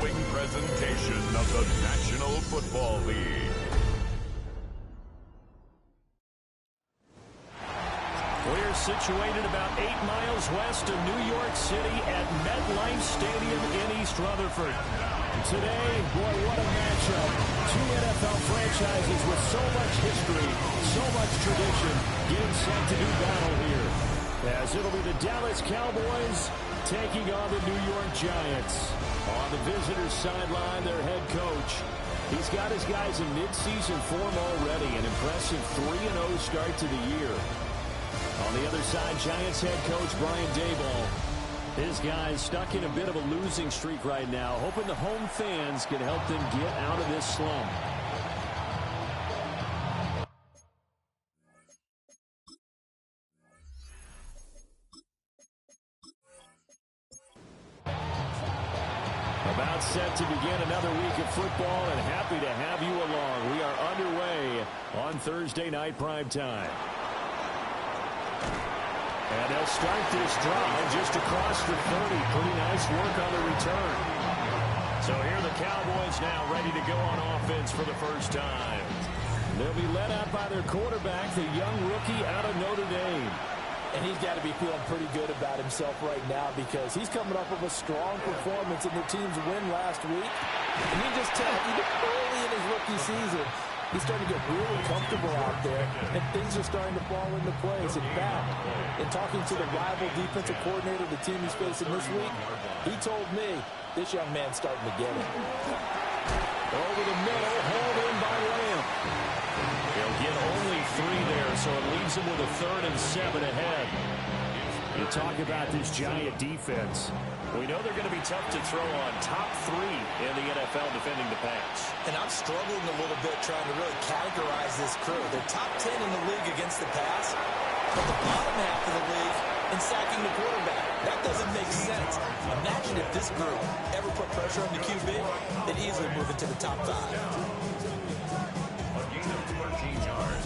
following presentation of the National Football League. We're situated about 8 miles west of New York City at MetLife Stadium in East Rutherford. Today, boy, what a matchup. Two NFL franchises with so much history, so much tradition, getting set to do battle here. As it'll be the Dallas Cowboys taking on the New York Giants. On the visitors' sideline, their head coach. He's got his guys in midseason form already. An impressive 3-0 start to the year. On the other side, Giants head coach Brian Daboll. His guys stuck in a bit of a losing streak right now, hoping the home fans can help them get out of this slump. About set to begin another week of football, and happy to have you along. We are underway on Thursday night primetime. And they'll start this drive just across the 30. Pretty nice work on the return. So here are the Cowboys now ready to go on offense for the first time. They'll be led out by their quarterback, the young rookie out of Notre Dame. And he's got to be feeling pretty good about himself right now because he's coming up with a strong performance in the team's win last week. And you just tell, even early in his rookie season, he's starting to get really comfortable out there, and things are starting to fall into place. In fact, in talking to the rival defensive coordinator the team he's facing this week, he told me this young man's starting to get it. Over the middle, hauled in by Lamb. He'll get only 3 there, so it leaves him with a 3rd and 7 ahead. You talk about this Giant defense. We know they're going to be tough to throw on. Top 3 in the NFL defending the pass. And I'm struggling a little bit trying to really categorize this crew. They're top 10 in the league against the pass, but the bottom half of the league in sacking the quarterback. That doesn't make sense. Imagine if this group ever put pressure on the QB, they'd easily move into the top 5. A gain of 13 yards.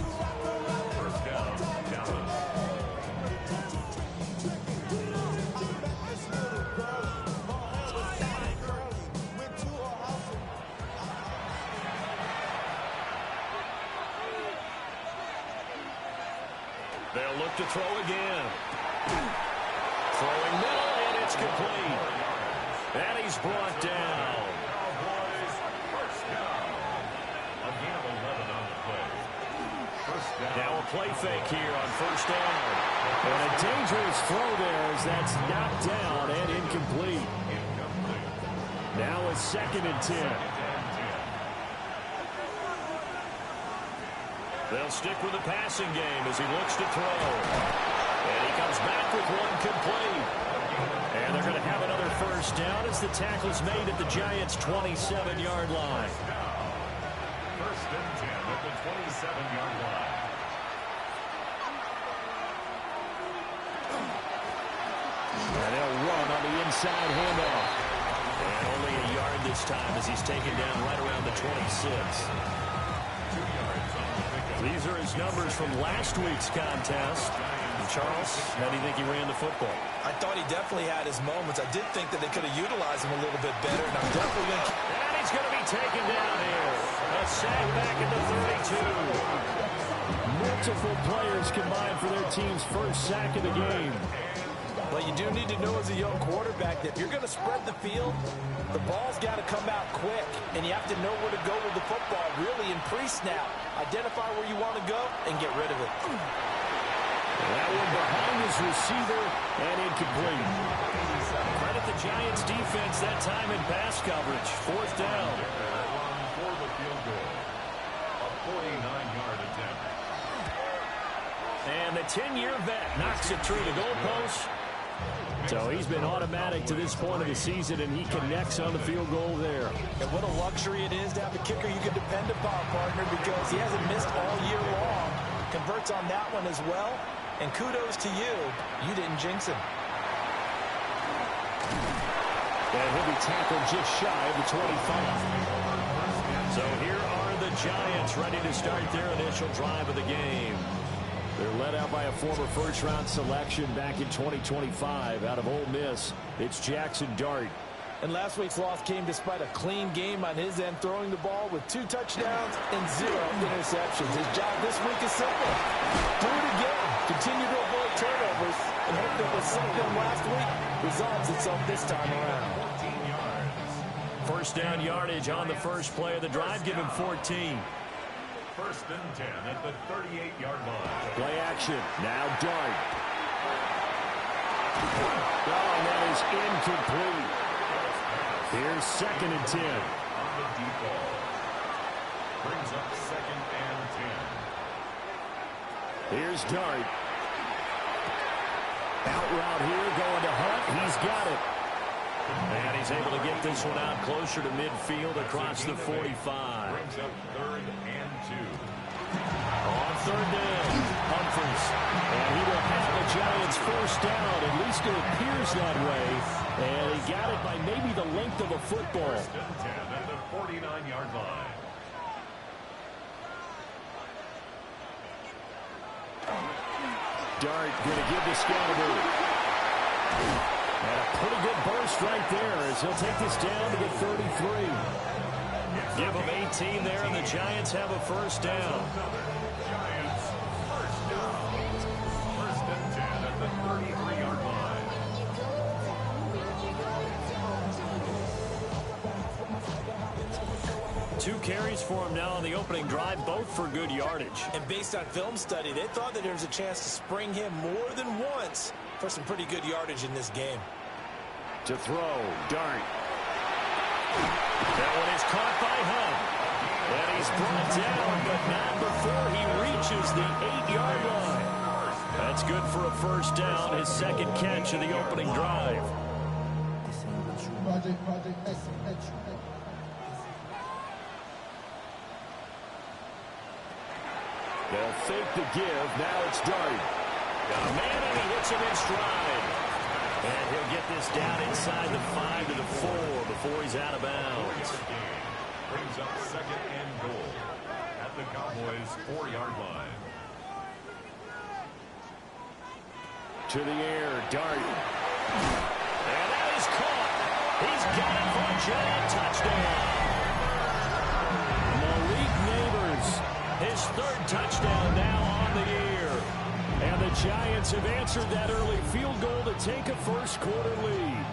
First down, Dallas. They'll look to throw again. Throwing middle, and it's complete. And he's brought down. Cowboys, first down. A gain of 11 on the play. First down. Now a play fake here on first down. And a dangerous throw there as that's knocked down and incomplete. Now a 2nd and 10. They'll stick with the passing game as he looks to throw. And he comes back with one complete. And they're going to have another first down as the tackle's made at the Giants' 27-yard line. First and 10 at the 27-yard line. And they'll run on the inside handoff. And only a yard this time as he's taken down right around the 26. 2 yards on the pickup. These are his numbers from last week's contest. And Charles, how do you think he ran the football? I thought he definitely had his moments. I did think that they could have utilized him a little bit better, and I'm definitely going to... And he's going to be taken down here. A sack back at the 32. Multiple players combined for their team's first sack of the game. But you do need to know as a young quarterback that if you're going to spread the field, the ball's got to come out quick, and you have to know where to go with the football, really, in pre-snap. Identify where you want to go and get rid of it. That one behind his receiver and incomplete. Credit the Giants' defense that time in pass coverage. 4th down. For the field goal. A 49-yard attempt. And the 10-year vet knocks it through the goalpost. So he's been automatic to this point of the season, and he connects on the field goal there. And what a luxury it is to have a kicker you can depend upon, partner, because he hasn't missed all year long. Converts on that one as well. And kudos to you. You didn't jinx him. And he'll be tackled just shy of the 25. So here are the Giants ready to start their initial drive of the game. They're led out by a former first-round selection back in 2025 out of Ole Miss. It's Jackson Dart. And last week's loss came despite a clean game on his end, throwing the ball with 2 touchdowns and 0 interceptions. His job this week is simple. Do it again. Continue to avoid turnovers and hope that what sunk them last week resolves itself this time around. 14 yards. First down yardage on the first play of the drive. Give him 14. First and 10 at the 38-yard line. Play action. Now Dart. Oh, and that is incomplete. Here's second and 10. On the deep ball. Brings up second and 10. Here's Dart. Out route here, going to Hunt. He's got it. And he's able to get this one out closer to midfield across the 45. Brings up third and 2. On third down, Humphries. And he will have the Giants first down. At least it appears that way. And he got it by maybe the length of a football. First and 10 at the 49-yard line. Dart going to give to Scalaboo. And a pretty good burst right there as he'll take this down to the 33. Give him 18 there, and the Giants have a first down. Giants first down. First and 10 at the 33-yard line. Two carries for him now on the opening drive, both for good yardage. And based on film study, they thought that there was a chance to spring him more than once for some pretty good yardage in this game. To throw, Dart. That one is caught by Hunt. And he's brought down, but not before he reaches the 8-yard line. That's good for a first down, his second catch of the opening drive. They'll fake the give. Now it's Dart. Got a man, and he hits him in stride. And he'll get this down inside the 5 to the 4 before he's out of bounds. Brings up second and goal at the Cowboys' 4-yard line. To the air, Dart. And that is caught. He's got it for a Giant touchdown. Malik Neighbors, his third touchdown now on the year. And the Giants have answered that early field goal to take a first-quarter lead.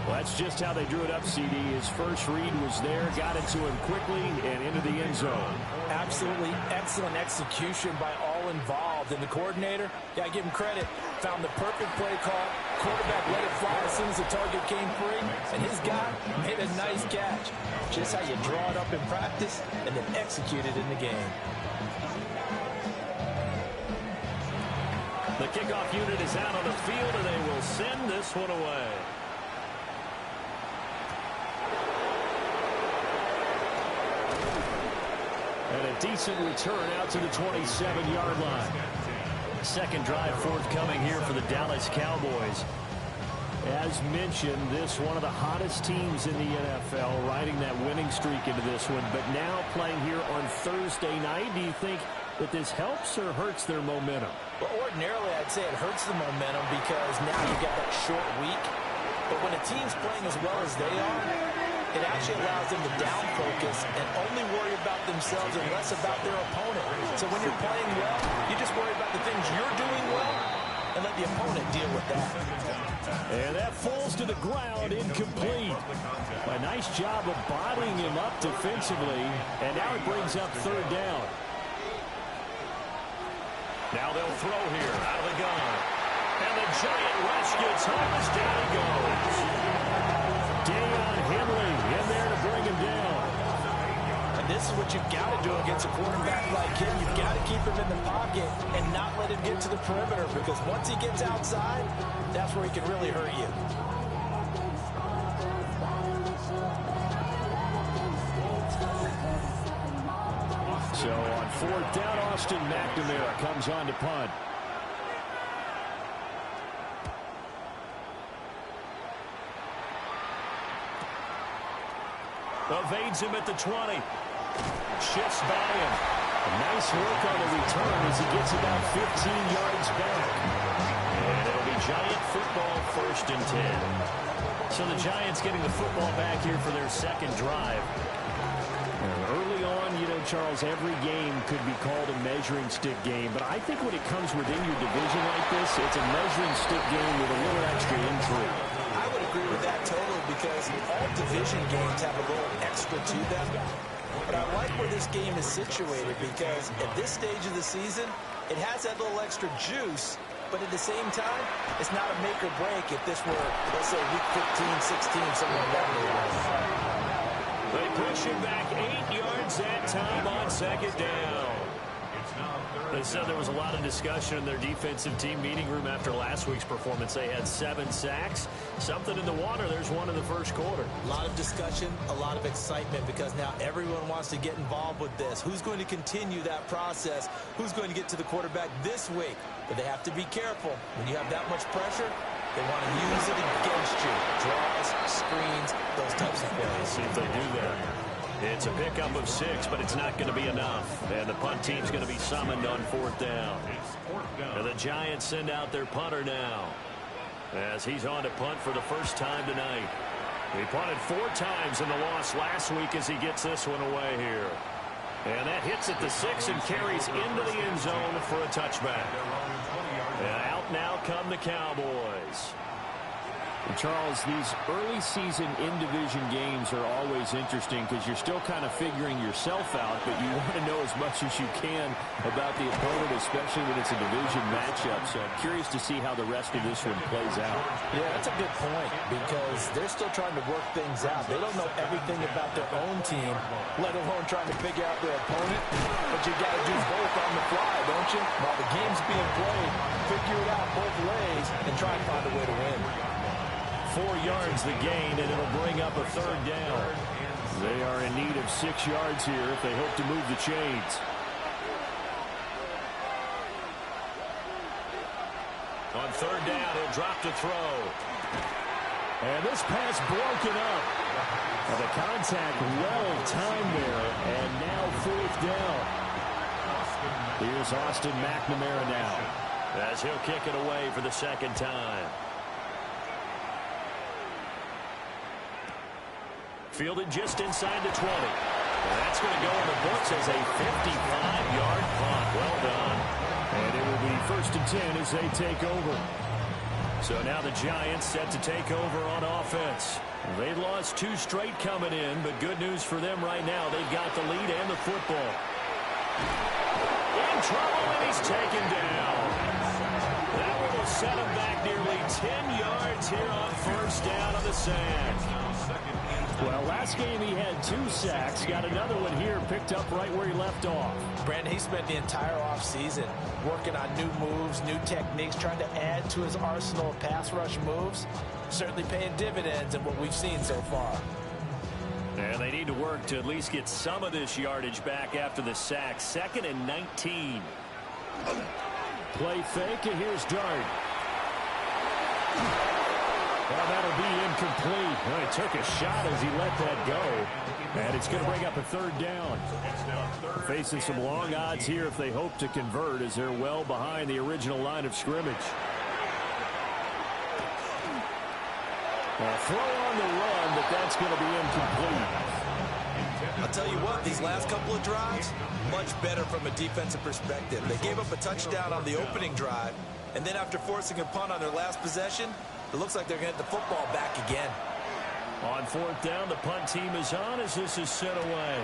Well, that's just how they drew it up, CD. His first read was there, got it to him quickly, and into the end zone. Absolutely excellent execution by all involved. And the coordinator, gotta give him credit, found the perfect play call. Quarterback let it fly as soon as the target came free, and his guy made a nice catch. Just how you draw it up in practice and then execute it in the game. The kickoff unit is out on the field, and they will send this one away. And a decent return out to the 27-yard line. Second drive forthcoming here for the Dallas Cowboys. As mentioned, this one of the hottest teams in the NFL, riding that winning streak into this one. But now playing here on Thursday night, do you think that this helps or hurts their momentum? Well, ordinarily, I'd say it hurts the momentum because now you've got that short week. But when a team's playing as well as they are, it actually allows them to down focus and only worry about themselves and less about their opponent. So when you're playing well, you just worry about the things you're doing well and let the opponent deal with that. And that falls to the ground, incomplete. A nice job of bodying him up defensively, and now it brings up third down. Now they'll throw here out of the gun. And the Giant rush gets home as down he goes. Deion Henley in there to bring him down. And this is what you've got to do against a quarterback like him. You've got to keep him in the pocket and not let him get to the perimeter, because once he gets outside, that's where he can really hurt you. So on fourth down, Austin McNamara comes on to punt. Evades him at the 20. Shifts by him. Nice work on the return as he gets about 15 yards back. And it'll be Giant football, 1st and 10. So the Giants getting the football back here for their second drive. Early on, you know, Charles, every game could be called a measuring stick game. But I think when it comes within your division like this, it's a measuring stick game with a little extra intrigue. I would agree with that totally because all division games have a little extra to them. But I like where this game is situated because at this stage of the season, it has that little extra juice. But at the same time, it's not a make or break if this were, let's say, week 15, 16, somewhere in that neighborhood. They push him back 8 yards that time on 2nd down. They said there was a lot of discussion in their defensive team meeting room after last week's performance. They had 7 sacks. Something in the water. There's one in the first quarter. A lot of discussion, a lot of excitement because now everyone wants to get involved with this. Who's going to continue that process? Who's going to get to the quarterback this week? But they have to be careful. When you have that much pressure, they want to use it against you. Draws, screens, those types of plays. See if they do that. It's a pickup of 6, but it's not going to be enough. And the punt team's going to be summoned on 4th down. And the Giants send out their punter now, as he's on to punt for the first time tonight. He punted 4 times in the loss last week as he gets this one away here. And that hits at the 6 and carries into the end zone for a touchback. And out now come the Cowboys. And Charles, these early season in-division games are always interesting because you're still kind of figuring yourself out, but you want to know as much as you can about the opponent, especially when it's a division matchup. So I'm curious to see how the rest of this one plays out. Yeah, that's a good point because they're still trying to work things out. They don't know everything about their own team, let alone trying to figure out their opponent. But you got to do both on the fly, don't you? While the game's being played, figure it out both ways and try and find a way to win. 4 yards the gain, and it'll bring up a 3rd down. They are in need of 6 yards here if they hope to move the chains. On 3rd down, he'll drop to throw. And this pass broken up. And the contact well timed there, and now 4th down. Here's Austin McNamara now, as he'll kick it away for the 2nd time. Fielded just inside the 20. And that's going to go in the books as a 55-yard punt. Well done. And it will be 1st and 10 as they take over. So now the Giants set to take over on offense. They've lost 2 straight coming in, but good news for them right now. They've got the lead and the football. In trouble, and he's taken down. That one will set him back nearly 10 yards here on 1st down on the sack. Well, last game he had 2 sacks. Got another one here, picked up right where he left off. Brandon, he spent the entire offseason working on new moves, new techniques, trying to add to his arsenal of pass rush moves. Certainly paying dividends in what we've seen so far. And they need to work to at least get some of this yardage back after the sack. 2nd and 19. Play fake, and here's Dart. Well, that'll be incomplete. Well, he took a shot as he let that go. And it's going to bring up a 3rd down. Facing some long odds here if they hope to convert, as they're well behind the original line of scrimmage. A throw on the run, but that's going to be incomplete. I'll tell you what, these last couple of drives, much better from a defensive perspective. They gave up a touchdown on the opening drive, and then after forcing a punt on their last possession, it looks like they're going to get the football back again. On 4th down, the punt team is on as this is sent away.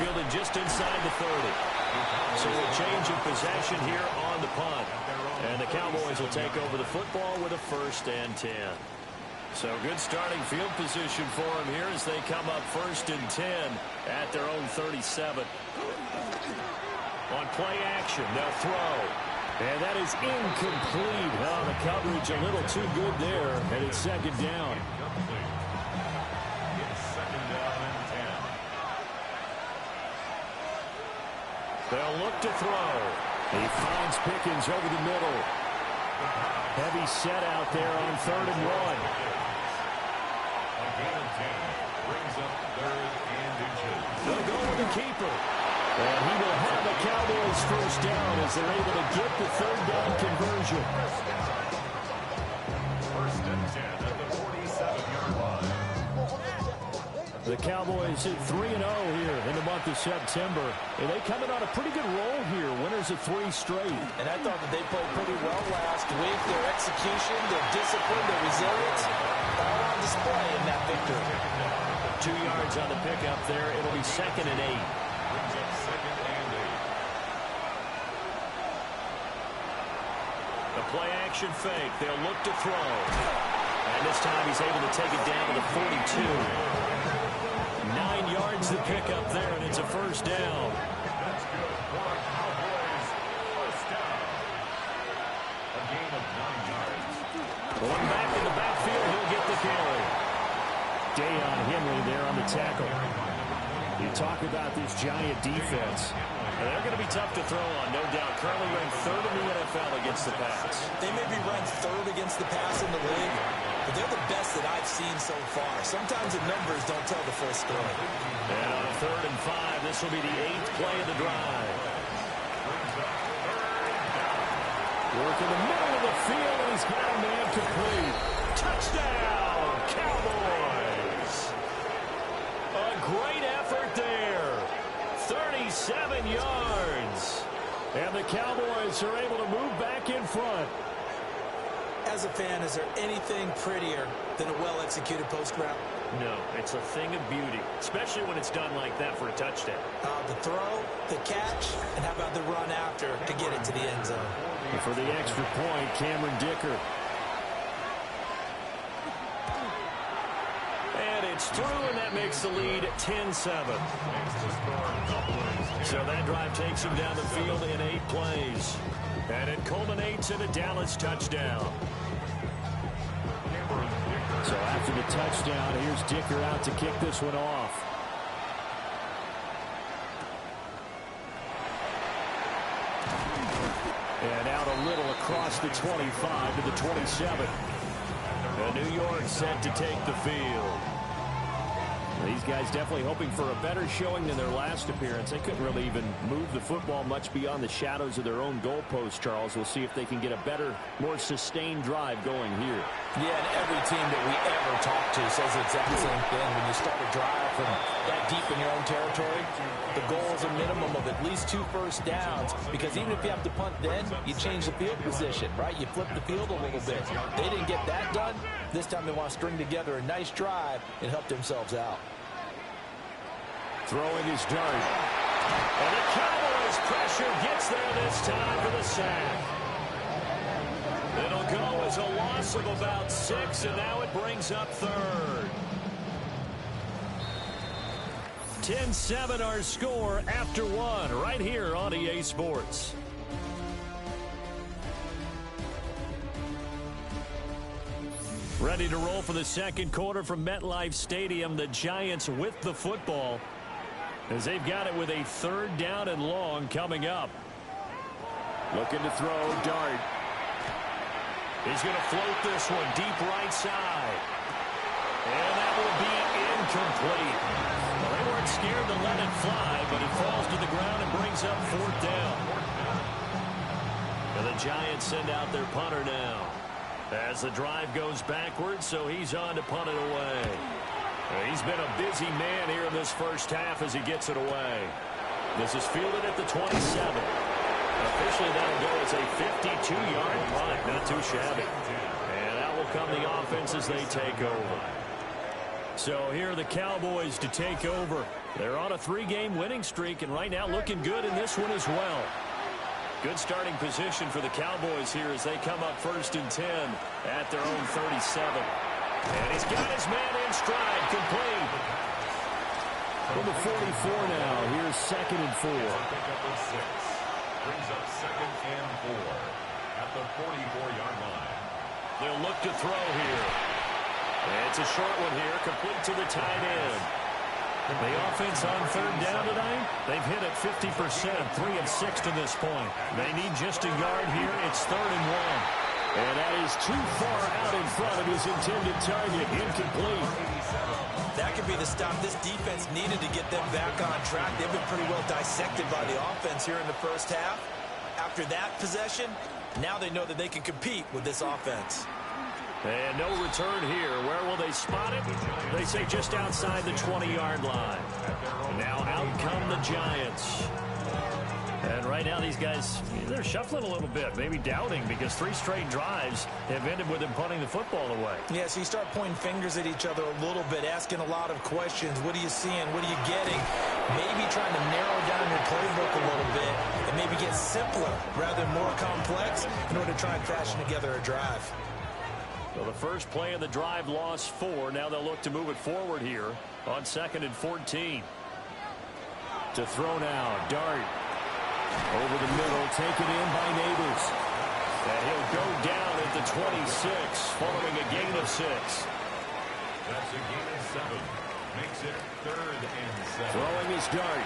Fielded just inside the 30. So a change of possession here on the punt. And the Cowboys will take over the football with a 1st and 10. So good starting field position for them here as they come up 1st and 10 at their own 37. On play action, they'll throw. And that is incomplete. Oh, the coverage a little too good there, and it's 2nd down. They'll look to throw. He finds Pickens over the middle. Heavy set out there on 3rd and 1. They'll go with the keeper. And he will have the Cowboys 1st down as they're able to get the 3rd down conversion. The Cowboys at 3-0 here in the month of September. And they come in on a pretty good roll here. Winners of 3 straight. And I thought that they played pretty well last week. Their execution, their discipline, their resilience, all on display in that victory. 2 yards on the pickup there. It'll be 2nd and 8. Brings up 2nd and 8. The play action fake. They'll look to throw. And this time he's able to take it down to the 42. 9 yards to pick up there, and it's a first down. That's good for the Cowboys. First down. A gain of 9 yards. One back in the backfield, he'll get the carry. Deion Henry there on the tackle. You talk about this Giant defense. They're going to be tough to throw on, no doubt. Currently ranked 3rd in the NFL against the pass. They may be ranked 3rd against the pass in the league, but they're the best that I've seen so far. Sometimes the numbers don't tell the full story. And on 3rd and 5, this will be the 8th play of the drive. Work in the middle of the field, and he's got a man complete. Touchdown, Cowboys! A great effort there. 37 yards. And the Cowboys are able to move back in front. As a fan, is there anything prettier than a well-executed post route? No, it's a thing of beauty, especially when it's done like that for a touchdown. The throw, the catch, and how about the run after to get it to the end zone? And for the extra point, Cameron Dicker. And it's through, and that makes the lead 10-7. So that drive takes him down the field in 8 plays. And it culminates in a Dallas touchdown. So after the touchdown, here's Dicker out to kick this one off. And out a little across the 25 to the 27. And New York set to take the field. These guys definitely hoping for a better showing than their last appearance. They couldn't really even move the football much beyond the shadows of their own goalpost, Charles. We'll see if they can get a better, more sustained drive going here. Yeah, and every team that we ever talk to says the exact same thing. When you start a drive from that deep in your own territory, the goal is a minimum of at least 2 first downs, because even if you have to punt then, you change the field position, right? You flip the field a little bit. They didn't get that done. This time they want to string together a nice drive and help themselves out. Throwing his dart. And the Cowboys pressure gets there this time for the sack. It'll go as a loss of about 6, and now it brings up 3rd. 10-7 our score after 1 right here on EA Sports. Ready to roll for the second quarter from MetLife Stadium. The Giants with the football, as they've got it with a 3rd down and long coming up. Looking to throw, dart. He's going to float this one deep right side. And that will be incomplete. Well, they weren't scared to let it fly, but it falls to the ground and brings up 4th down. And the Giants send out their punter now, as the drive goes backwards, so he's on to punt it away. He's been a busy man here in this first half as he gets it away. This is fielded at the 27. Officially, that'll go as a 52-yard punt. Not too shabby. And that will come the offense as they take over. So here are the Cowboys to take over. They're on a 3-game winning streak, and right now looking good in this one as well. Good starting position for the Cowboys here as they come up 1st and 10 at their own 37. And he's got his man in stride, complete. From the 44 now, here's 2nd and 4. Brings up 2nd and 4 at the 44-yard line. They'll look to throw here. And it's a short one here, complete to the tight end. The offense on 3rd down tonight, they've hit it 50%, 3 of 6 to this point. They need just a yard here. It's 3rd and 1. And that is too far out in front of his intended target. Incomplete. That could be the stop this defense needed to get them back on track. They've been pretty well dissected by the offense here in the first half. After that possession, now they know that they can compete with this offense. And no return here. Where will they spot it? They say just outside the 20-yard line. And now out come the Giants. And right now these guys, they're shuffling a little bit, maybe doubting, because 3 straight drives have ended with them punting the football away. Yeah, so you start pointing fingers at each other a little bit, asking a lot of questions. What are you seeing? What are you getting? Maybe trying to narrow down your playbook a little bit and maybe get simpler rather than more complex in order to try and fashion together a drive. So the first play of the drive lost 4. Now they'll look to move it forward here on 2nd and 14. To throw now, Dart. Over the middle, taken in by Neighbors. And he'll go down at the 26, following a gain of 6. That's a gain of 7. Makes it 3rd and 7. Throwing his Dart.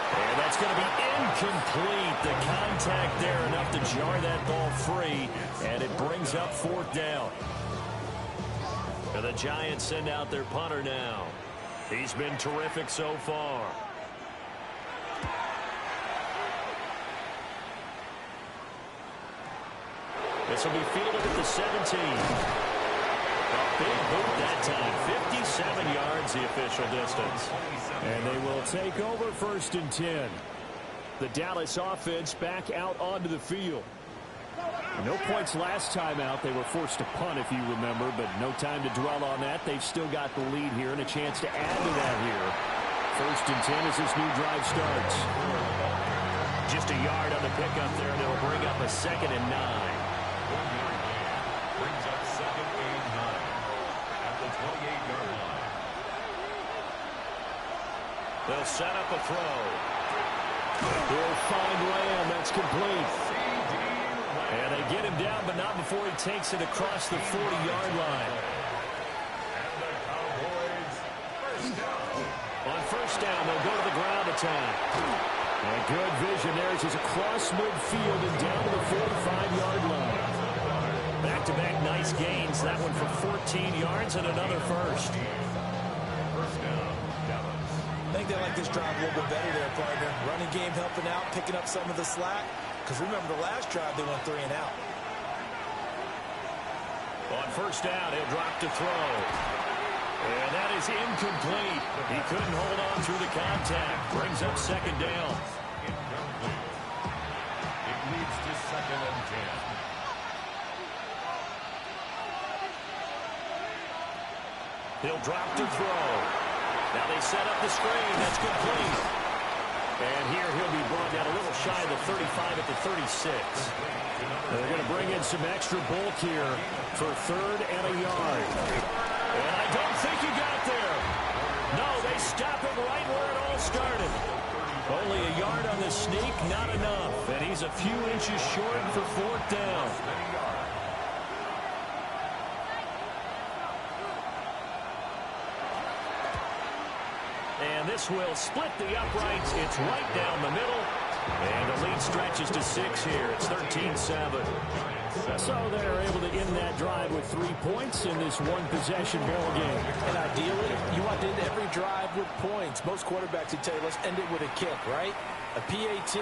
And that's going to be incomplete. The contact there enough to jar that ball free. And it brings up 4th down. And the Giants send out their punter now. He's been terrific so far. This will be fielded at the 17. A big boot that time. 57 yards the official distance. And they will take over 1st and 10. The Dallas offense back out onto the field. No points last time out. They were forced to punt, if you remember, but no time to dwell on that. They've still got the lead here and a chance to add to that here. 1st and 10 as this new drive starts. Just a yard on the pickup there, and it'll bring up a 2nd and 9. Brings up 2nd and 9 at the 28-yard line. They'll set up a throw. He'll find Lamb. That's complete. And they get him down, but not before he takes it across the 40-yard line. And the Cowboys first down. On 1st down, they'll go to the ground attack. And good vision there as he's across midfield and down to the 45-yard line. Back-to-back nice gains. That one for 14 yards and another first. First down, Dallas. I think they like this drive a little bit better there, partner. Running game helping out, picking up some of the slack. Because remember, the last drive, they went 3 and out. On 1st down, he'll drop to throw. And that is incomplete. He couldn't hold on through the contact. Brings up 2nd down. Incomplete. It leads to 2nd and 10. He'll drop to throw. Now they set up the screen. That's complete. And here he'll be brought down a little shy of the 35 at the 36. They're going to bring in some extra bulk here for 3rd and a yard. And I don't think he got there. No, they stop him right where it all started. Only a yard on the sneak, not enough. And he's a few inches short for 4th down. And this will split the uprights. It's right down the middle. And the lead stretches to 6 here. It's 13-7. So they're able to end that drive with 3 points in this one-possession ball game. And ideally, you want to end every drive with points. Most quarterbacks would tell you, let's end it with a kick, right? A PAT,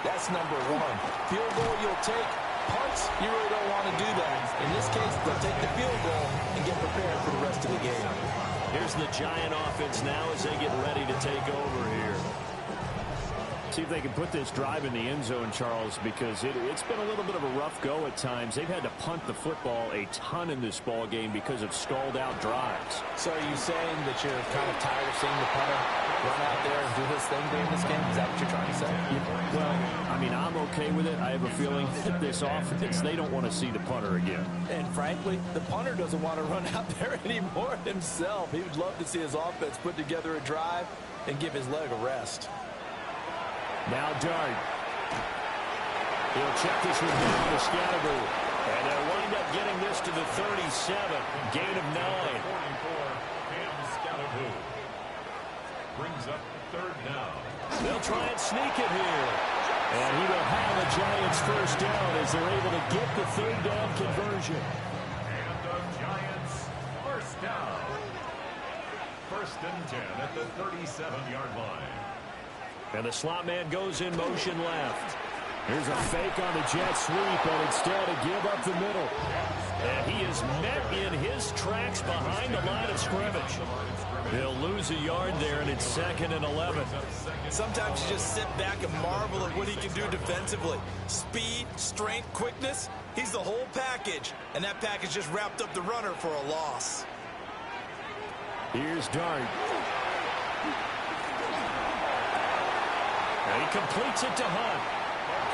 that's number 1. Field goal you'll take. Punts, you really don't want to do that. In this case, they'll take the field goal and get prepared for the rest of the game. Here's the Giant offense now as they get ready to take over here. See if they can put this drive in the end zone, Charles, because it's been a little bit of a rough go at times. They've had to punt the football a ton in this ball game because of stalled-out drives. So are you saying that you're kind of tired of seeing the punter run out there and do his thing during this game? Is that what you're trying to say? Well, I mean, I'm okay with it. I have a feeling that this offense, they don't want to see the punter again. And frankly, the punter doesn't want to run out there anymore himself. He would love to see his offense put together a drive and give his leg a rest. Now Dart. He'll check this one down to Scatterby. And they'll wind up getting this to the 37. Gain of 9. 44, and Scatterby brings up 3rd down. They'll try and sneak it here. And he will have a Giants first down as they're able to get the 3rd down conversion. And the Giants first down. 1st and 10 at the 37-yard line. And the slot man goes in motion left. Here's a fake on the jet sweep, and instead a give up the middle. And he is met in his tracks behind the line of scrimmage. He'll lose a yard there, and it's 2nd and 11. Sometimes you just sit back and marvel at what he can do defensively. Speed, strength, quickness, he's the whole package. And that package just wrapped up the runner for a loss. Here's Dart. And he completes it to Hunt.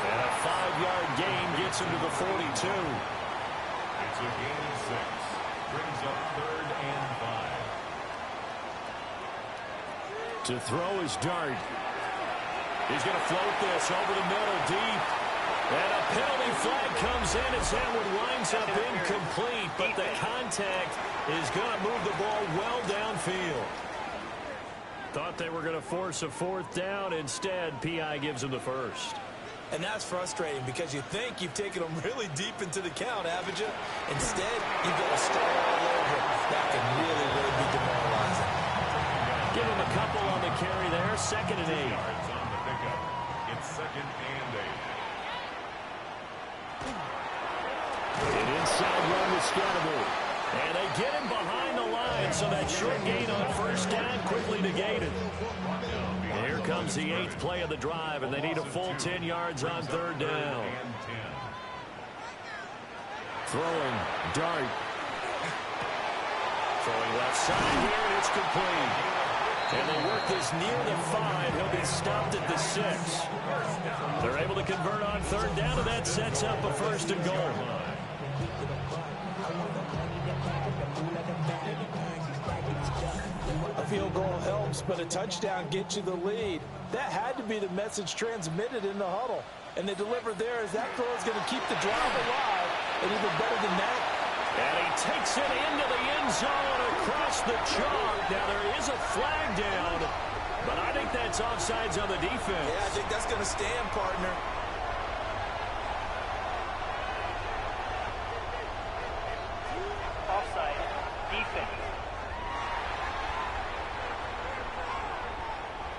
And a 5-yard gain gets him to the 42. It's a gain of 6. Brings up 3rd and 5. To throw is Dart. He's going to float this over the middle deep. And a penalty flag comes in as that one winds up incomplete. But the contact is going to move the ball well downfield. Thought they were going to force a 4th down. Instead, P.I. gives him the first. And that's frustrating because you think you've taken them really deep into the count, haven't you? Instead, you've got to start all over. That can really, really be demoralizing. Give him a couple on the carry there. 2nd and 8. Yards on the pickup. It's 2nd and 8. An inside run with Scatterby. And they get him behind the line, so that short gain on 1st down quickly negated. And here comes the 8th play of the drive, and they need a full 10 yards on 3rd down. Throwing, Dart. Throwing left side here, and it's complete. And they work this near the 5. He'll be stopped at the 6. They're able to convert on 3rd down, and that sets up a 1st and goal. A field goal helps, but a touchdown gets you the lead. That had to be the message transmitted in the huddle. And they deliver there as that throw is going to keep the drive alive. And even better than that. And he takes it into the end zone across the chalk. Now there is a flag down, but I think that's offsides on the defense. Yeah, I think that's going to stand, partner. Offside, defense.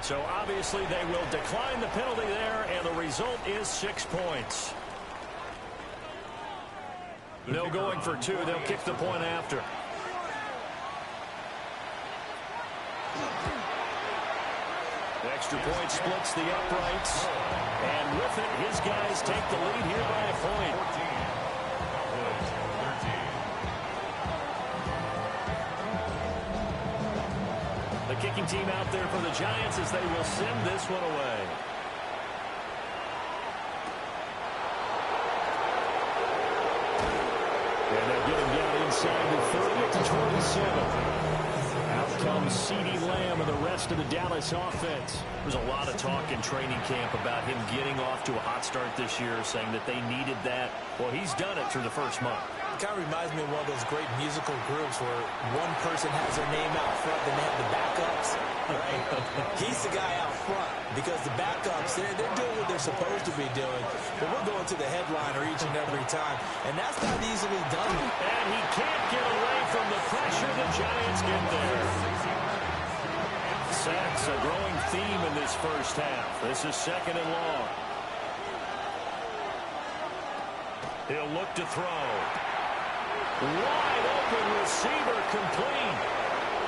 So obviously they will decline the penalty there, and the result is 6 points. No going for 2. They'll kick the point after. The extra point splits the uprights. And with it, his guys take the lead here by a point. 14. The kicking team out there for the Giants as they will send this one away. And they get him down inside the 30 to 27. Out comes CeeDee Lamb and the rest of the Dallas offense. There's a lot of talk in training camp about him getting off to a hot start this year, saying that they needed that. Well, he's done it through the first month. It kind of reminds me of one of those great musical groups where one person has their name out front, then they have the backups. Right? He's the guy out front because the backups, they're doing what they're supposed to be doing, but we're going to the headliner each and every time, and that's not easily done. And he can't get away from the pressure. The Giants get there. Sacks, a growing theme in this first half. This is 2nd and long. He'll look to throw. Wide open receiver complete.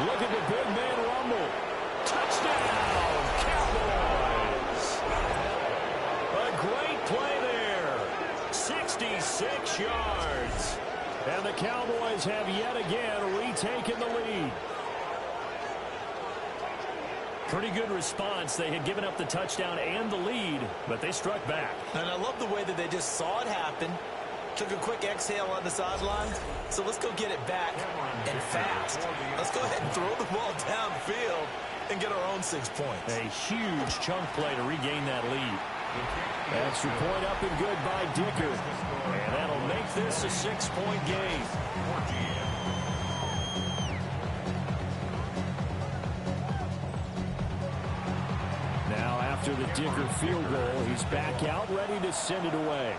Look at the big man rumble. Touchdown, Cowboys. A great play there. 66 yards. And the Cowboys have yet again retaken the lead. Pretty good response. They had given up the touchdown and the lead, but they struck back. And I love the way that they just saw it happen. Took a quick exhale on the sideline. So let's go get it back and fast. Let's go ahead and throw the ball downfield and get our own 6 points. A huge chunk play to regain that lead. Extra point up and good by Dicker. And that'll make this a 6-point game. Now after the Dicker field goal, he's back out ready to send it away.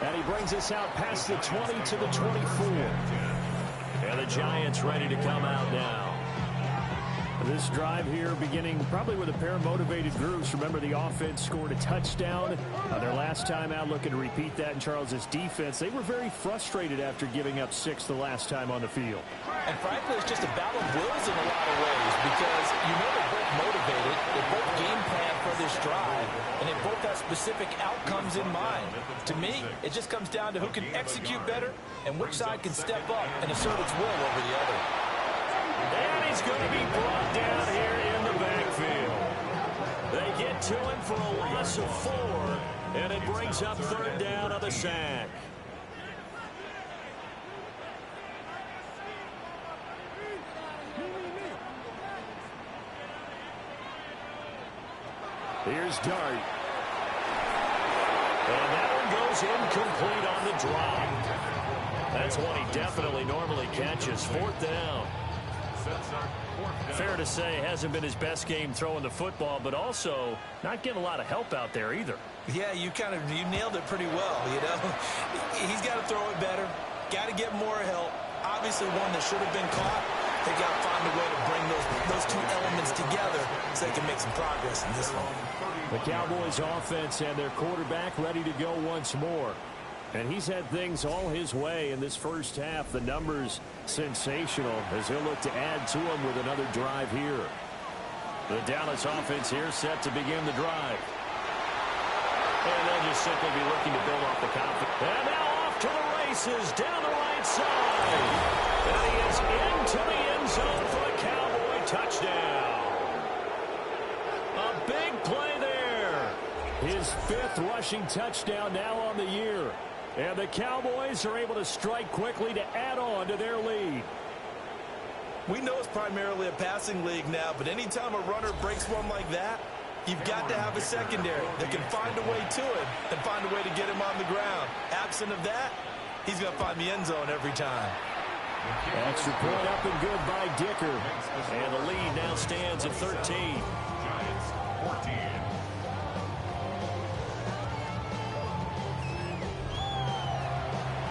And he brings us out past the 20 to the 24. And the Giants ready to come out now. This drive here beginning probably with a pair of motivated groups. Remember, the offense scored a touchdown their last time out, looking to repeat that in Charles's defense. They were very frustrated after giving up 6 the last time on the field. And frankly, it's just a battle of wills in a lot of ways because you know they're both motivated, they both game plan for this drive, and they both have specific outcomes in mind. To me, it just comes down to who can execute better and which side can step up and assert its will over the other. And he's going to be brought down here in the backfield. They get to him for a loss of 4, and it brings up 3rd down on the sack. Here's Dart. And that one goes incomplete on the drop. That's one he definitely normally catches. 4th down. Fair to say, hasn't been his best game throwing the football, but also not getting a lot of help out there either. Yeah, you nailed it pretty well, you know. He's got to throw it better, got to get more help. Obviously one that should have been caught. They got to find a way to bring those two elements together so they can make some progress in this one. The Cowboys offense and their quarterback ready to go once more. And he's had things all his way in this first half. The numbers sensational as he'll look to add to them with another drive here. The Dallas offense here set to begin the drive. And they'll just simply be looking to build off the confidence. And now off to the races down the right side. And he is into the end zone for the Cowboy touchdown. A big play there. His 5th rushing touchdown now on the year. And the Cowboys are able to strike quickly to add on to their lead. We know it's primarily a passing league now, but anytime a runner breaks one like that, you've got to have a secondary that can find a way to it and find a way to get him on the ground. Absent of that, he's going to find the end zone every time. Extra point up and good by Dicker. And the lead now stands at 13. Giants 14.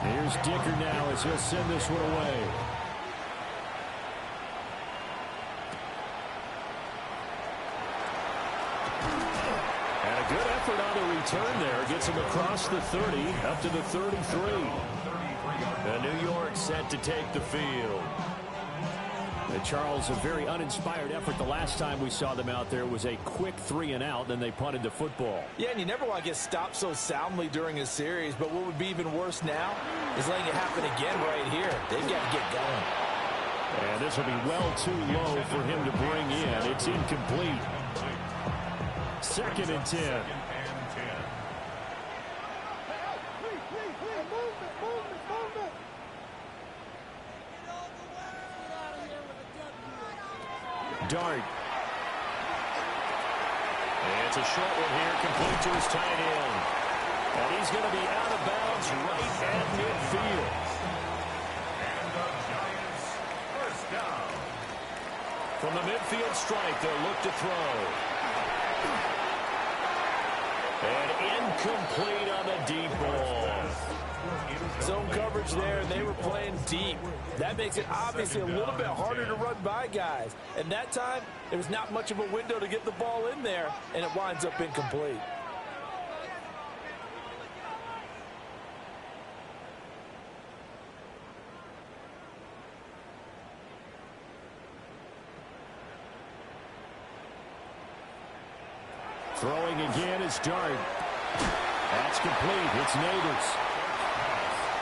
Here's Dicker now as he'll send this one away. And a good effort on the return there. Gets him across the 30, up to the 33. And New York set to take the field. And Charles, a very uninspired effort. The last time we saw them out there was a quick 3-and-out, then they punted the football. Yeah, and you never want to get stopped so soundly during a series, but what would be even worse now is letting it happen again right here. They've got to get going. And this will be well too low for him to bring in. It's incomplete. 2nd and 10. Dart. And it's a short one here, complete to his tight end. And he's going to be out of bounds right at midfield. And the Giants first down. From the midfield stripe, they'll look to throw. And incomplete on the deep ball. Zone coverage there, and they were playing deep. That makes it obviously a little bit harder to run by guys. And that time, there was not much of a window to get the ball in there, and it winds up incomplete. Throwing again is Dart. That's complete. It's Neighbors.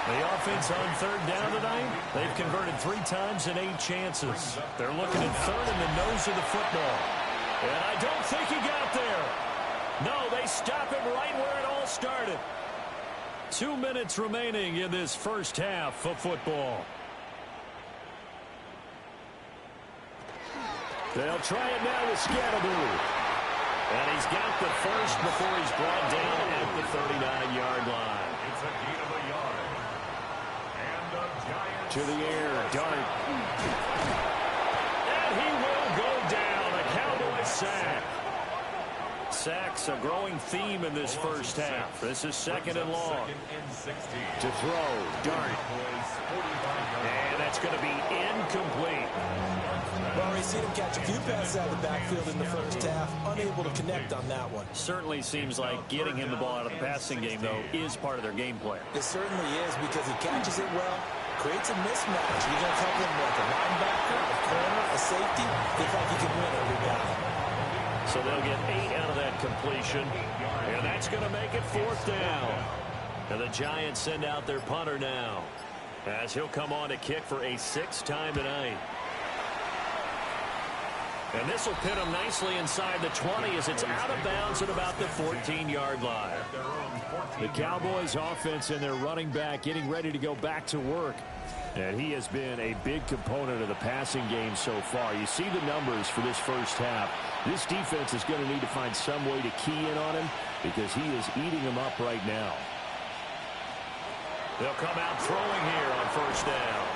The offense on 3rd down tonight, they've converted 3 times in 8 chances. They're looking at 3rd in the nose of the football. And I don't think he got there. No, they stop him right where it all started. 2 minutes remaining in this first half of football. They'll try it now with Scatterboo. And he's got the first before he's brought down at the 39-yard line. It's a gain of a yard. And the Giants To the air, Dart. And he will go down. A Cowboy sack. Sacks a growing theme in this first half. This is 2nd and long. To throw, Dart. And that's going to be incomplete. Well, We've seen him catch a few passes out of the backfield in the first half, unable to connect on that one. Certainly seems like getting him the ball out of the passing game, though, is part of their game plan. It certainly is because he catches it well, creates a mismatch. You're going to couple him like a linebacker, a corner, a safety. Looks like he can win every battle. So they'll get 8 out of that completion, and that's going to make it 4th down. And the Giants send out their punter now, as he'll come on to kick for a 6th time tonight. And this will pin him nicely inside the 20 as it's out of bounds at about the 14-yard line. The Cowboys offense and their running back getting ready to go back to work. And he has been a big component of the passing game so far. You see the numbers for this first half. This defense is going to need to find some way to key in on him because he is eating them up right now. They'll come out throwing here on 1st down.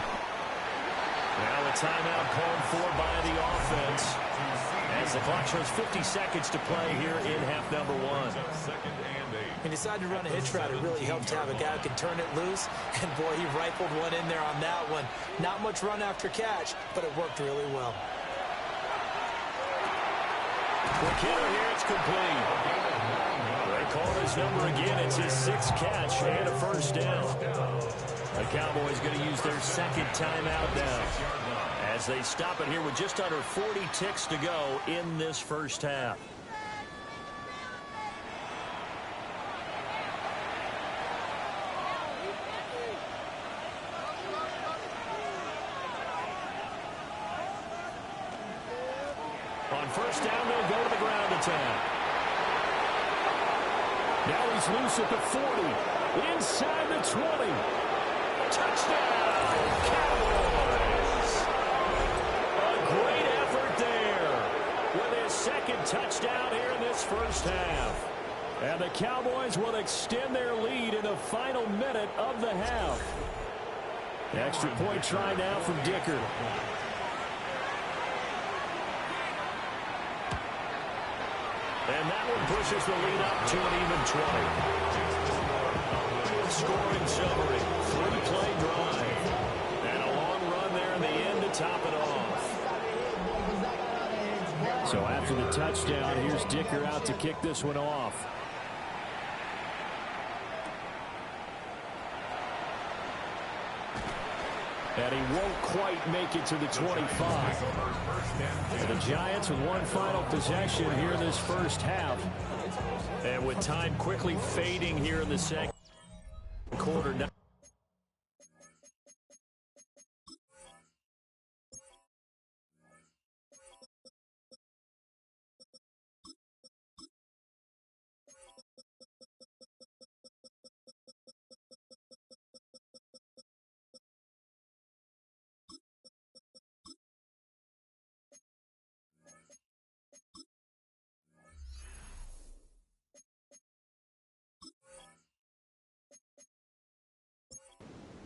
Now a timeout called for by the offense as the clock shows 50 seconds to play here in half number 1. He decided to run a hitch route. It really helped to have a guy who can turn it loose. And, boy, he rifled one in there on that one. Not much run after catch, but it worked really well. Quick hitter here. It's complete. They called his number again. It's his 6th catch and a 1st down. The Cowboys going to use their 2nd timeout now as they stop it here with just under 40 ticks to go in this first half. On 1st down, they'll go to the ground attack. Now he's loose at the 40, inside the 20. Touchdown, Cowboys! A great effort there with his 2nd touchdown here in this first half. And the Cowboys will extend their lead in the final minute of the half. Extra point try now from Dicker. And that one pushes the lead up to an even 20. Scoring summary, 3-play drive. And a long run there in the end to top it off. So after the touchdown, here's Dicker out to kick this one off. And he won't quite make it to the 25. And the Giants with one final possession here in this first half. And with time quickly fading here in the second quarter.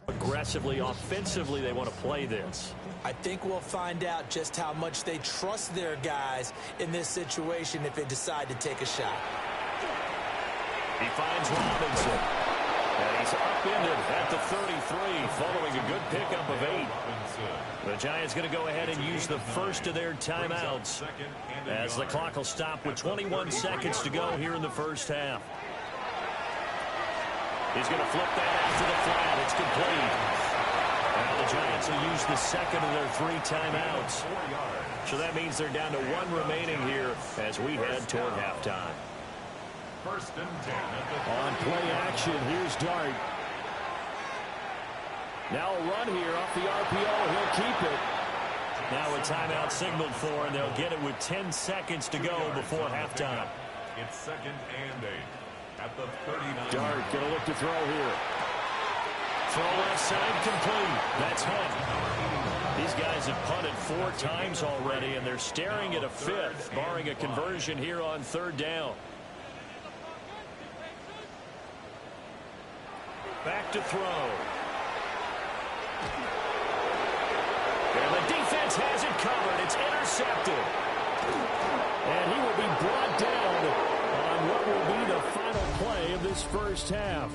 Aggressively, offensively, they want to play this. I think we'll find out just how much they trust their guys in this situation if they decide to take a shot. He finds Robinson. And he's upended at the 33, following a good pickup of 8. The Giants going to go ahead and use the first of their timeouts as the clock will stop with 21 seconds to go here in the first half. He's going to flip that out to the flat. It's complete. Now the Giants will use the second of their 3 timeouts. So that means they're down to 1 remaining here as we head toward halftime. 1st and 10. On play action, here's Dart. Now a run here off the RPO. He'll keep it. Now a timeout signaled for, and they'll get it with 10 seconds to go before halftime. It's 2nd and 8. At the 39. Dart going to look to throw here. Throw left side complete. That's Hunt. These guys have punted 4 times already, and they're staring at a 5th, barring a conversion here on 3rd down. Back to throw. And the defense has it covered. It's intercepted. And he will be brought down on what will be the final play of this first half.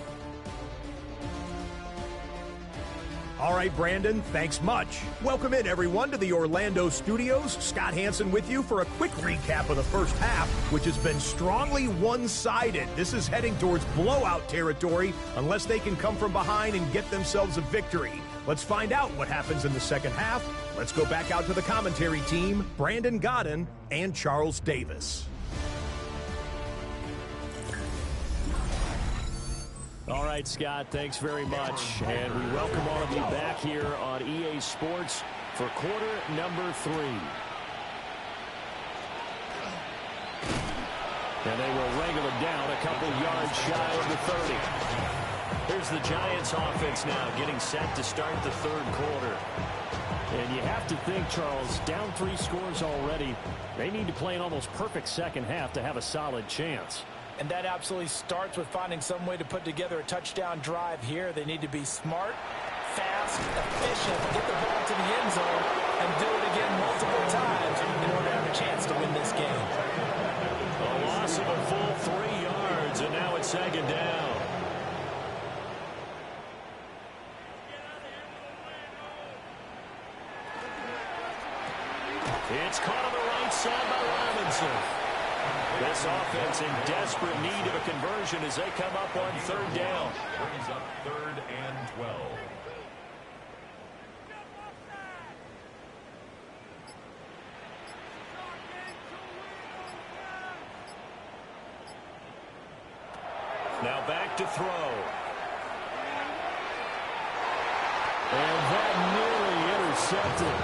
All right, Brandon, thanks much. Welcome in, everyone, to the Orlando studios. Scott Hansen with you for a quick recap of the first half, which has been strongly one-sided. This is heading towards blowout territory unless they can come from behind and get themselves a victory. Let's find out what happens in the second half. Let's go back out to the commentary team, Brandon Godden and Charles Davis. All right, Scott, thanks very much. And we welcome all of you back here on EA Sports for quarter number 3. And they will wrangle it down a couple yards shy of the 30. Here's the Giants offense now getting set to start the third quarter. And you have to think, Charles, down 3 scores already. They need to play an almost perfect second half to have a solid chance. And that absolutely starts with finding some way to put together a touchdown drive here. They need to be smart, fast, efficient, get the ball to the end zone, and do it again multiple times in order to have a chance to win this game. A loss of a full 3 yards, and now it's second down. It's caught on the right side by Robinson. This offense in desperate need of a conversion as they come up on third down. Brings up 3rd and 12. Now back to throw. And that nearly intercepted.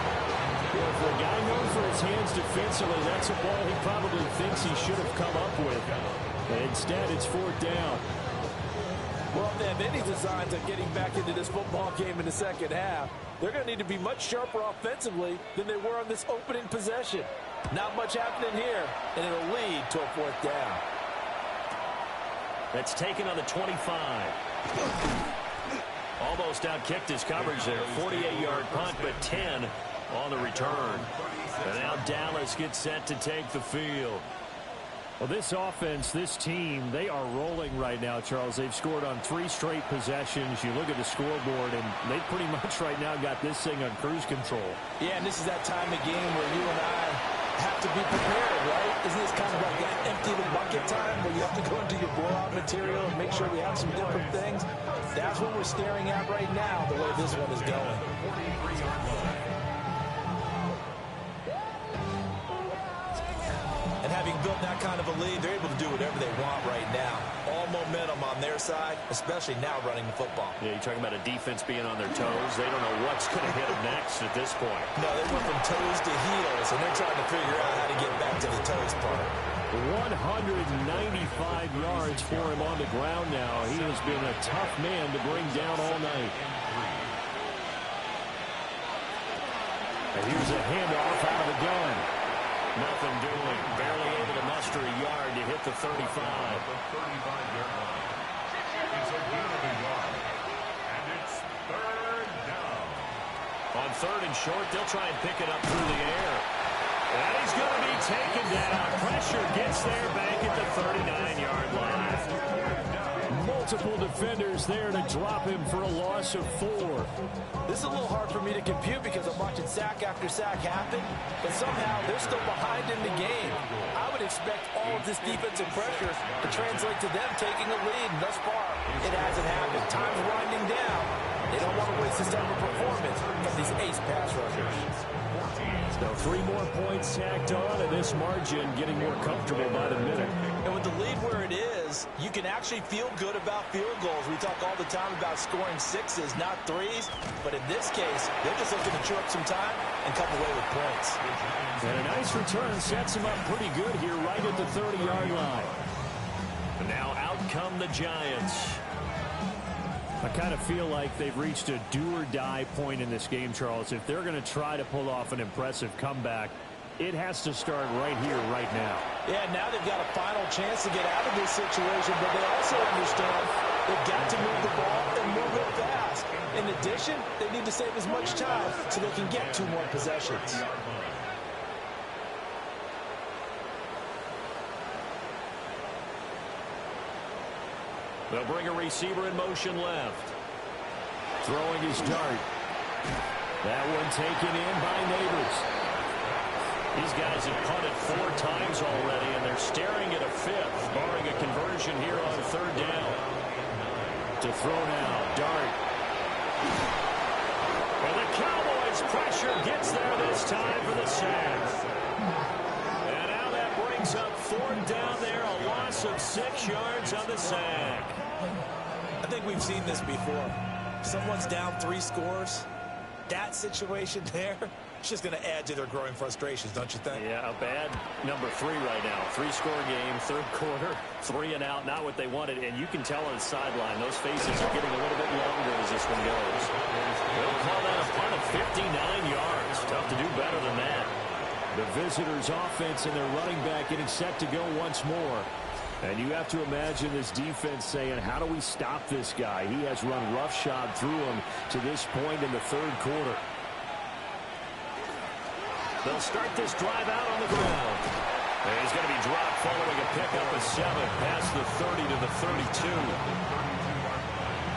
Well, for a guy known for his hands defensively, that's a ball he probably thinks he should have come up with. And instead, it's 4th down. Well, if they have any designs of getting back into this football game in the second half, they're going to need to be much sharper offensively than they were on this opening possession. Not much happening here, and it'll lead to a 4th down. That's taken on the 25. Almost outkicked his coverage there. 48-yard punt, but 10 on the return. And now Dallas gets set to take the field. Well, this offense, this team, they are rolling right now, Charles. They've scored on 3 straight possessions. You look at the scoreboard, and they've pretty much right now got this thing on cruise control. Yeah, and this is that time of game where you and I have to be prepared, right? Isn't this kind of like that empty the bucket time where you have to go into your blowout material and make sure we have some different things? That's what we're staring at right now, the way this one is going. And having built that kind of a lead, they're able to do whatever they want right now. All momentum on their side, especially now running the football. Yeah, you're talking about a defense being on their toes. They don't know what's going to hit them next at this point. No, they went from toes to heels, and they're trying to figure out how to get back to the toes part. 195 yards for him on the ground now. He has been a tough man to bring down all night. And here's a handoff out of the gun. Nothing doing. Barely able to muster a yard to hit the 35. The 35-yard line. It's a gain of a yard. And it's 3rd down. On 3rd and short, they'll try and pick it up through the air. And he's going to be taken down. Pressure gets there back at the 39-yard line. Multiple defenders there to drop him for a loss of 4. This is a little hard for me to compute because I'm watching sack after sack happen, but somehow they're still behind in the game. I would expect all of this defensive pressure to translate to them taking a lead, and thus far, it hasn't happened. Time's winding down. They don't want to waste this type of performance from these ace pass rushers. So 3 more points tacked on, and this margin getting more comfortable by the minute. And with the lead where it is, you can actually feel good about field goals. We talk all the time about scoring 6s, not 3s. But in this case, they're just looking to chew up some time and come away with points. And a nice return sets them up pretty good here right at the 30-yard line. And now out come the Giants. I kind of feel like they've reached a do-or-die point in this game, Charles. If they're going to try to pull off an impressive comeback, it has to start right here, right now. Yeah, now they've got a final chance to get out of this situation, but they also understand they've got to move the ball and move it fast. In addition, they need to save as much time so they can get 2 more possessions. They'll bring a receiver in motion left. Throwing his dart. That one taken in by Neighbors. These guys have punted 4 times already, and they're staring at a 5th, barring a conversion here on 3rd down. To throw now, Dart. And the Cowboys' pressure gets there this time for the sack. And now that brings up 4th down there, a loss of 6 yards on the sack. I think we've seen this before. Someone's down 3 scores. That situation there, it's just going to add to their growing frustrations, don't you think? Yeah, a bad number 3 right now. 3-score game, 3rd quarter, 3 and out, not what they wanted. And you can tell on the sideline, those faces are getting a little bit longer as this one goes. They'll call that a punt of 59 yards. Tough to do better than that. The visitors' offense and their running back getting set to go once more. And you have to imagine this defense saying, how do we stop this guy? He has run roughshod through him to this point in the 3rd quarter. They'll start this drive out on the ground. And he's going to be dropped following a pickup of 7 past the 30 to the 32.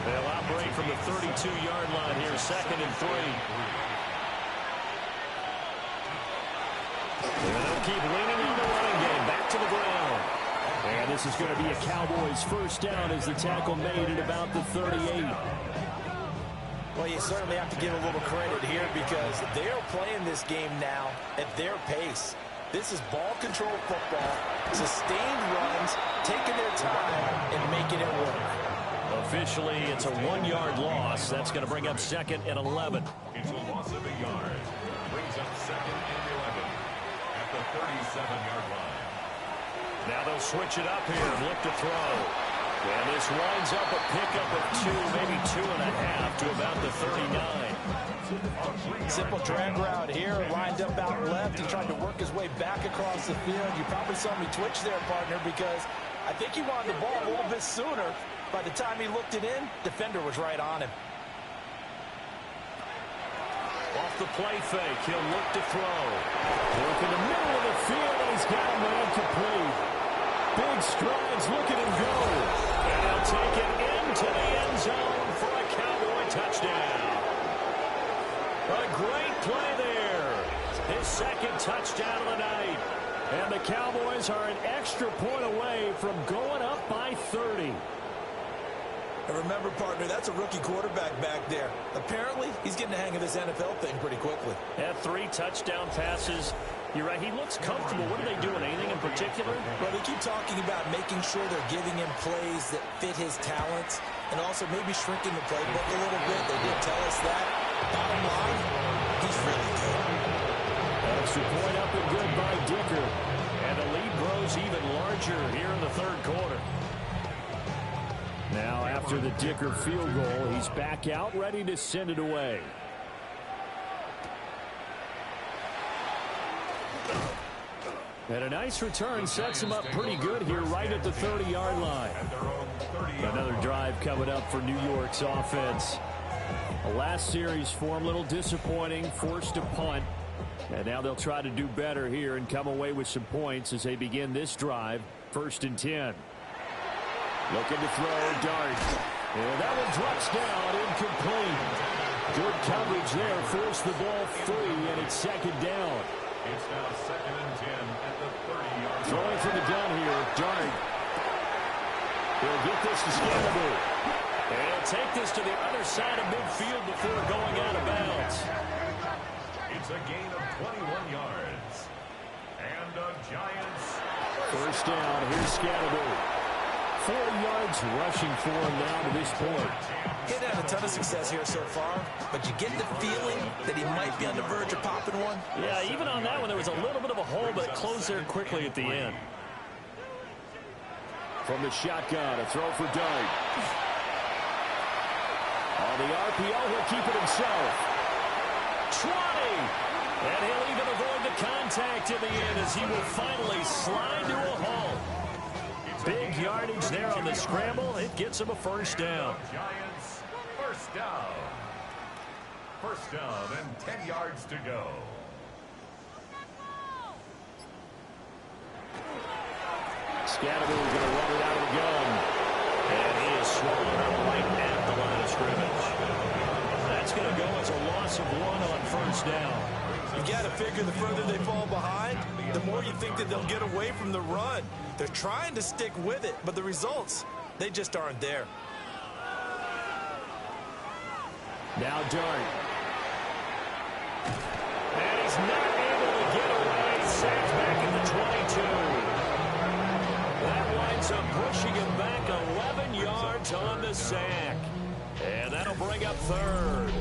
They'll operate from the 32-yard line here, 2nd and 3. And they'll keep leaning on the running game. Back to the ground. And this is going to be a Cowboys first down as the tackle made at about the 38. Well, you certainly have to give a little credit here because they're playing this game now at their pace. This is ball control football, sustained runs, taking their time and making it work. Officially, it's a 1-yard loss. That's going to bring up 2nd and 11. It's a loss of a yard. Brings up 2nd and 11 at the 37-yard line. Now they'll switch it up here and look to throw. And this winds up a pickup of 2, maybe 2.5 to about the 39. Simple drag route here, lined up out left. He tried to work his way back across the field. You probably saw me twitch there, partner, because I think he wanted the ball a little bit sooner. By the time he looked it in, defender was right on him. Off the play fake, he'll look to throw. Look in the middle of the field, and he's got a man complete. Big strides, look at him go. And he'll take it into the end zone for a Cowboy touchdown. A great play there. His 2nd touchdown of the night. And the Cowboys are an extra point away from going up by 30. And remember, partner, that's a rookie quarterback back there. Apparently, he's getting the hang of this NFL thing pretty quickly. Had 3 touchdown passes. You're right, he looks comfortable. What are they doing, anything in particular? Well, they keep talking about making sure they're giving him plays that fit his talents and also maybe shrinking the playbook a little bit. They did tell us that. Bottom line, he's really good. Extra point up and good by Dicker. And the lead grows even larger here in the 3rd quarter. Now, after the Dicker field goal, he's back out, ready to send it away. And a nice return sets him up pretty good here right at the 30-yard line. Another drive coming up for New York's offense. The last series for him, a little disappointing, forced to punt. And now they'll try to do better here and come away with some points as they begin this drive, 1st and 10. Looking to throw, Dart. And that one drops down, incomplete. Good coverage there, forced the ball free, and it's 2nd down. It's now 2nd and 10 at the 30-yard line. Throwing from the gun here, Dart. He'll get this to Scannable. And he'll take this to the other side of midfield before going out of bounds. It's a gain of 21 yards. And the Giants. First down, here's Scannable. 4 yards rushing for him now to this point. He hasn't had a ton of success here so far, but you get the feeling that he might be on the verge of popping one. Yeah, even on that one, there was a little bit of a hole, but it closed there quickly at the end. From the shotgun, a throw for Dart. On the RPO, he'll keep it himself. 20! And he'll even avoid the contact in the end as he will finally slide to a halt. Big yardage there on the scramble. It gets him a first down. Giants, first down. First down and 10 yards to go. Scannable is going to run it out of the gun. And he is swallowed up right at the line of scrimmage. That's that's going to go as a loss of 1 on first down. You got to figure the further they fall behind, the more you think that they'll get away from the run. They're trying to stick with it, but the results, they just aren't there. Now Dart. And he's not able to get away. Sacked back at the 22. That winds up pushing him back 11 yards on the sack. And that'll bring up third.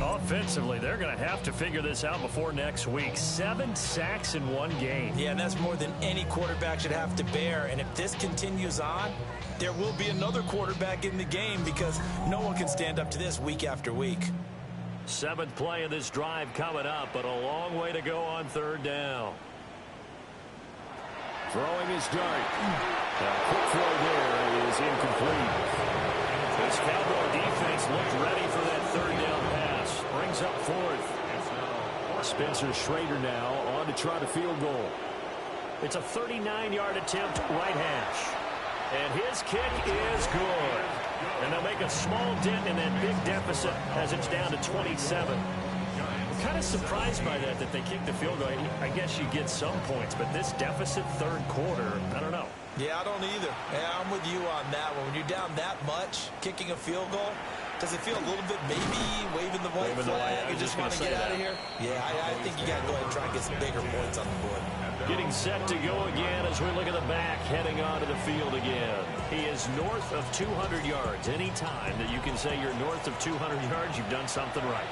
Offensively, they're going to have to figure this out before next week. 7 sacks in 1 game. Yeah, and that's more than any quarterback should have to bear. And if this continues on, there will be another quarterback in the game because no one can stand up to this week after week. 7th play of this drive coming up, but a long way to go on third down. Throwing his Dart. A quick throw there is incomplete. This Cowboy defense looked ready for that third down pass. Brings up 4th. Spencer Schrader now on to try to field goal. It's a 39-yard attempt, right hash. And his kick is good. And they'll make a small dent in that big deficit as it's down to 27. I'm kind of surprised by that they kicked the field goal. I guess you get some points, but this deficit third quarter, I don't know. Yeah, I don't either. Yeah, I'm with you on that one. When you're down that much, kicking a field goal, does it feel a little bit maybe waving the white flag and just want to get out of here? Yeah, I think you got to go ahead and try and get some bigger points on the board. Getting set to go again as we look at the back, heading onto the field again. He is north of 200 yards. Any time that you can say you're north of 200 yards, you've done something right.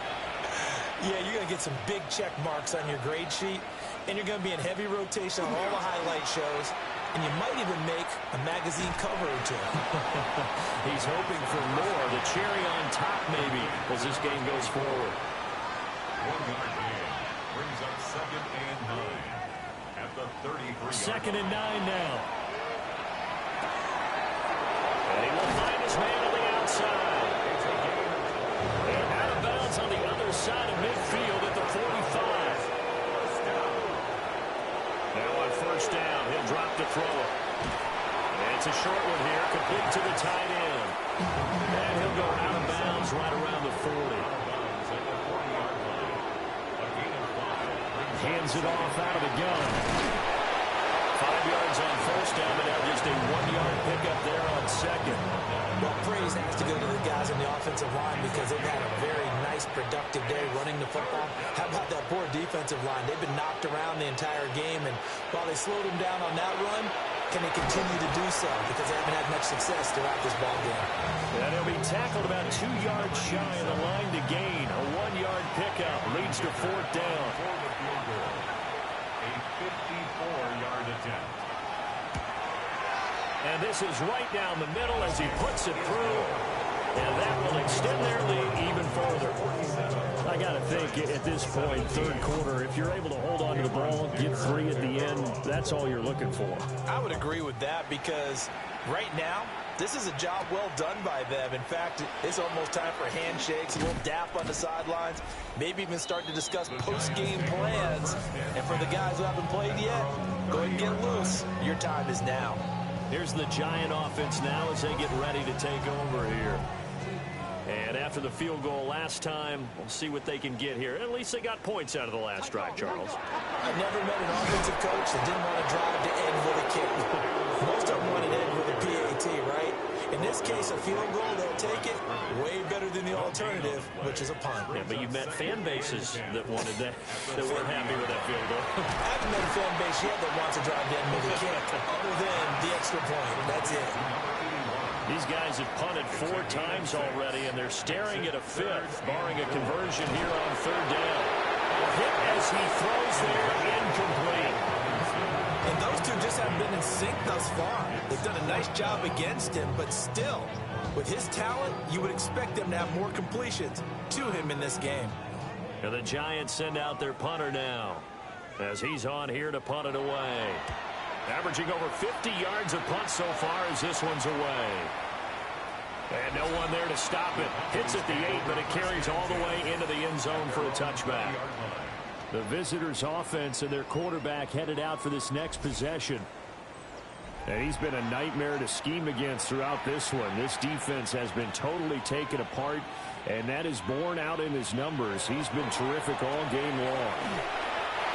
Yeah, you're going to get some big check marks on your grade sheet, and you're going to be in heavy rotation on all the highlight shows, and you might even make a magazine cover or two. He's hoping for more, the cherry on top maybe, as this game goes forward. 1-yard gain brings up 2nd and 9 at the 33-yard 2nd and 9 now. And he will find his man on the outside. And out of bounds on the other side of midfield at the 45. Now on first down, he'll drop to throw it. And it's a short one here, complete to the tight end. And he'll go out of bounds right around the 40. Hands it off out of the gun. 5 yards on first down, but now just a 1-yard pickup there on second. Well, praise has to go to the guys on the offensive line because they've had a very nice, productive day running the football. How about that poor defensive line? They've been knocked around the entire game, and while they slowed them down on that run, can they continue to do so? Because they haven't had much success throughout this ball game. And he'll be tackled about 2 yards shy of the line to gain. A 1-yard pickup leads to 4th down. A 54-yard attempt. And this is right down the middle as he puts it through. And that will extend their lead even further. I got to think at this point, third quarter, if you're able to hold on to the ball, get 3 at the end, that's all you're looking for. I would agree with that because right now, this is a job well done by them. In fact, it's almost time for handshakes, a little dap on the sidelines, maybe even start to discuss post-game plans. And for the guys who haven't played yet, go ahead and get loose. Your time is now. Here's the Giant offense now as they get ready to take over here. And after the field goal last time, we'll see what they can get here. At least they got points out of the last drive, Charles. I've never met an offensive coach that didn't want to drive to end with a kick. Most of them want to end with a PAT, right? In this case, a field goal, they'll take it way better than the alternative, which is a punt. Yeah, but you've met fan bases that wanted that weren't happy with that field goal. I haven't met a fan base yet that wants to drive to end with a kick, other than the extra point. That's it. These guys have punted 4 times already, and they're staring at a 5th, barring a conversion here on third down. Hit as he throws there, incomplete. And those two just haven't been in sync thus far. They've done a nice job against him, but still, with his talent, you would expect them to have more completions to him in this game. And the Giants send out their punter now, as he's on here to punt it away. Averaging over 50 yards a punt so far as this one's away. And no one there to stop it. Hits at the 8, but it carries all the way into the end zone for a touchback. The visitors' offense and their quarterback headed out for this next possession. And he's been a nightmare to scheme against throughout this one. This defense has been totally taken apart, and that is borne out in his numbers. He's been terrific all game long.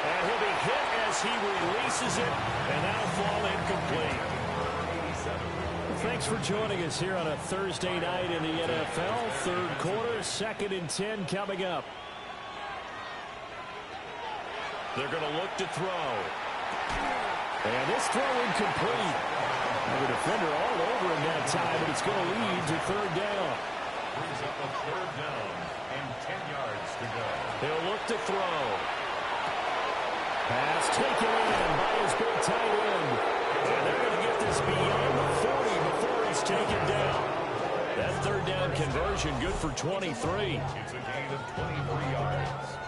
And he'll be hit as he releases it, and that'll fall incomplete. Thanks for joining us here on a Thursday night in the NFL. Third quarter, 2nd and 10 coming up. They're going to look to throw. And this throw incomplete. The defender all over him that time, but it's going to lead to third down. Brings up a third down and 10 yards to go. He'll look to throw. Pass taken in by his big tight end. And they're going to get this beyond the 40 before he's taken down. That third down conversion good for 23. It's a gain of 23 yards.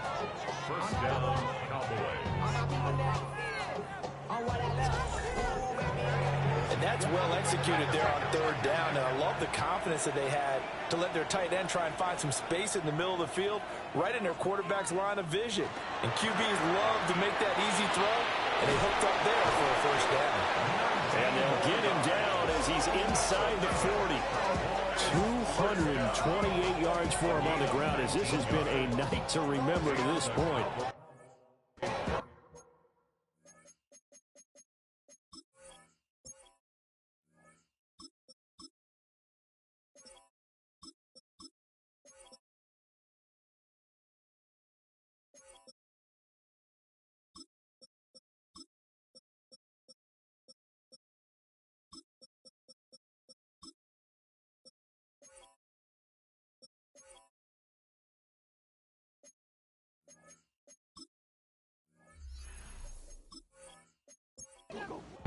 First down, Cowboys. And that's well executed there on third down. And I love the confidence that they had to let their tight end try and find some space in the middle of the field, right in their quarterback's line of vision. And QBs love to make that easy throw, and they hooked up there for a first down. And they'll get him down as he's inside the 40. 228 yards for him on the ground, as this has been a night to remember to this point.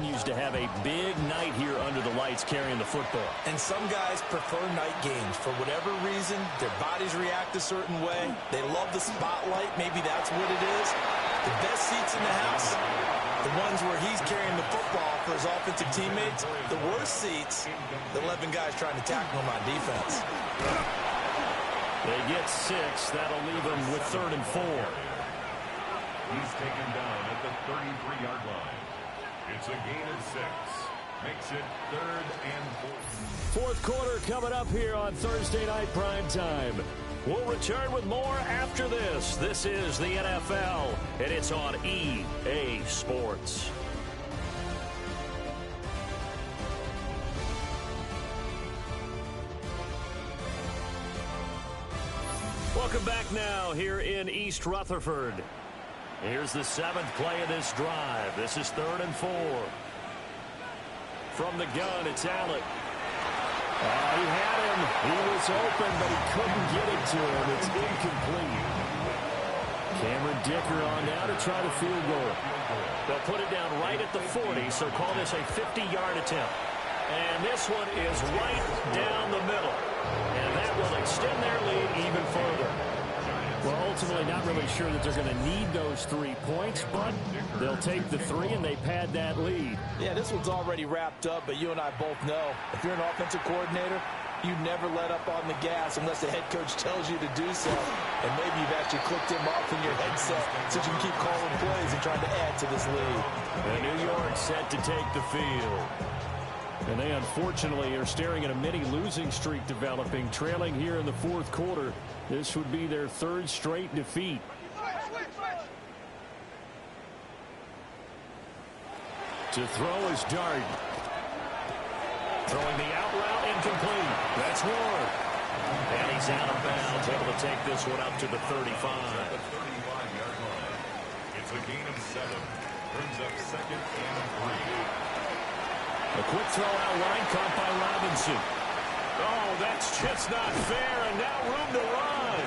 Used to have a big night here under the lights carrying the football. And some guys prefer night games. For whatever reason, their bodies react a certain way. They love the spotlight. Maybe that's what it is. The best seats in the house, the ones where he's carrying the football for his offensive teammates. The worst seats, the 11 guys trying to tackle him on defense. They get 6. That'll leave them with 3rd and 4. He's taken down at the 33-yard line. It's a gain of 6. Makes it 3rd and 4. 4th quarter coming up here on Thursday Night Prime Time. We'll return with more after this. This is the NFL, and it's on EA Sports. Welcome back now here in East Rutherford. Here's the 7th play of this drive. This is 3rd and 4. From the gun, it's Allen. He had him. He was open, but he couldn't get it to him. It's incomplete. Cameron Dicker on now to try the field goal. They'll put it down right at the 40, so call this a 50-yard attempt. And this one is right down the middle. And that will extend their lead even further. Well, ultimately not really sure that they're going to need those 3 points, but they'll take the 3 and they pad that lead. Yeah, this one's already wrapped up, but you and I both know if you're an offensive coordinator, you never let up on the gas unless the head coach tells you to do so. And maybe you've actually clicked him off in your headset so you can keep calling plays and trying to add to this lead. And New York set to take the field. And they unfortunately are staring at a mini losing streak developing, trailing here in the 4th quarter. This would be their 3rd straight defeat. To throw is Dart. Throwing the out route, incomplete. That's Ward. And he's out of bounds, able to take this one up to the 35. At the 35-yard line. It's a gain of 7. Brings up 2nd and 3. A quick throw out line caught by Robinson. Oh, that's just not fair, and now room to run.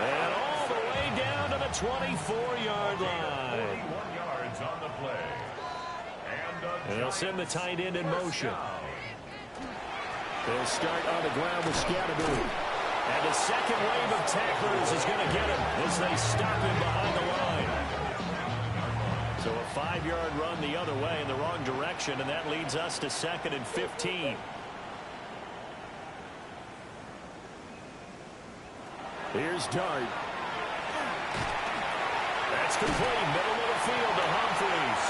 And all the way down to the 24-yard line. 41 yards on the play. And they'll send the tight end in motion. They'll start on the ground with Scatterby. And the second wave of tacklers is going to get him as they stop him behind the line. So a 5-yard run the other way in the wrong direction, and that leads us to 2nd and 15. Here's Dart. That's complete. Middle of the field to Humphreys.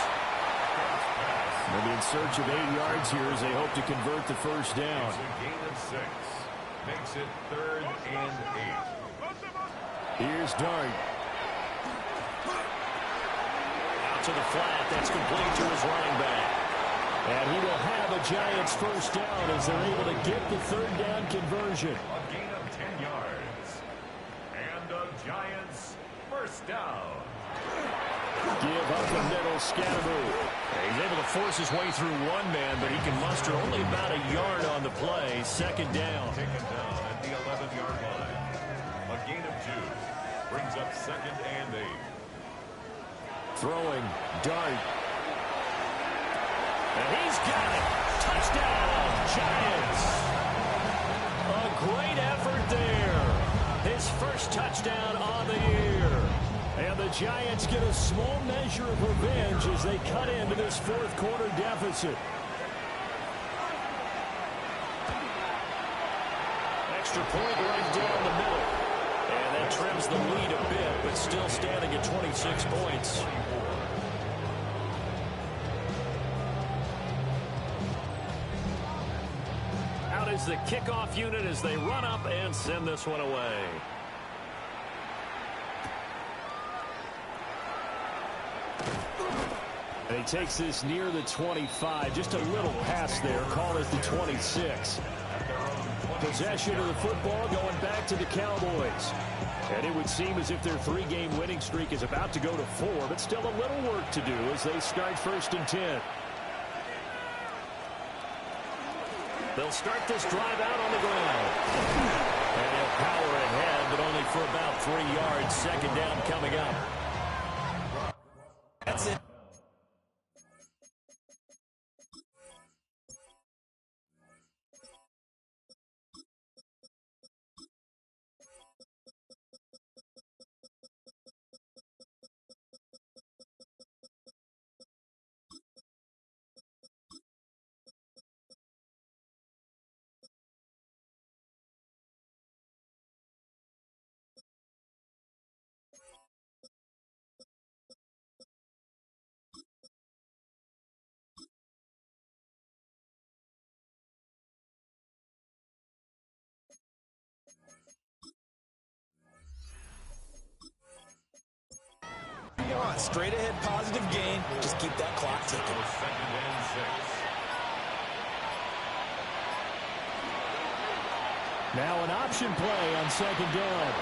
They'll be in search of 8 yards here as they hope to convert the first down. It's a gain of 6. Makes it 3rd and 8. Here's Dart. Out to the flat. That's complete to his running back. And he will have a Giants first down as they're able to get the 3rd down conversion. A gain of 10 yards. And a Giants first down. Give up the middle, Scatteroo. He's able to force his way through one man, but he can muster only about a yard on the play. 2nd down. Taken down at the 11-yard line. A gain of 2. Brings up 2nd and 8. Throwing, Dart. And he's got it. Touchdown, Giants. A great effort there. His first touchdown on the year. And the Giants get a small measure of revenge as they cut into this 4th quarter deficit. Extra point right down the middle. And that trims the lead a bit, but still standing at 26 points. Out is the kickoff unit as they run up and send this one away. And he takes this near the 25. Just a little pass there. Call it the 26. Possession of the football going back to the Cowboys. And it would seem as if their 3-game winning streak is about to go to 4, but still a little work to do as they start 1st and 10. They'll start this drive out on the ground. And he'll power ahead, but only for about 3 yards. 2nd down coming up. That's it. On, straight ahead, positive gain. Just keep that clock ticking. 2nd and 6. Now an option play on 2nd down.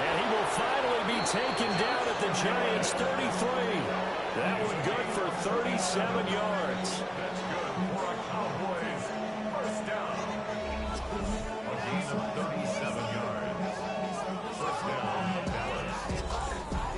And he will finally be taken down at the Giants' 33. That one good for 37 yards. That's good for a Cowboys first down. A gain of 37 yards. First down, Dallas.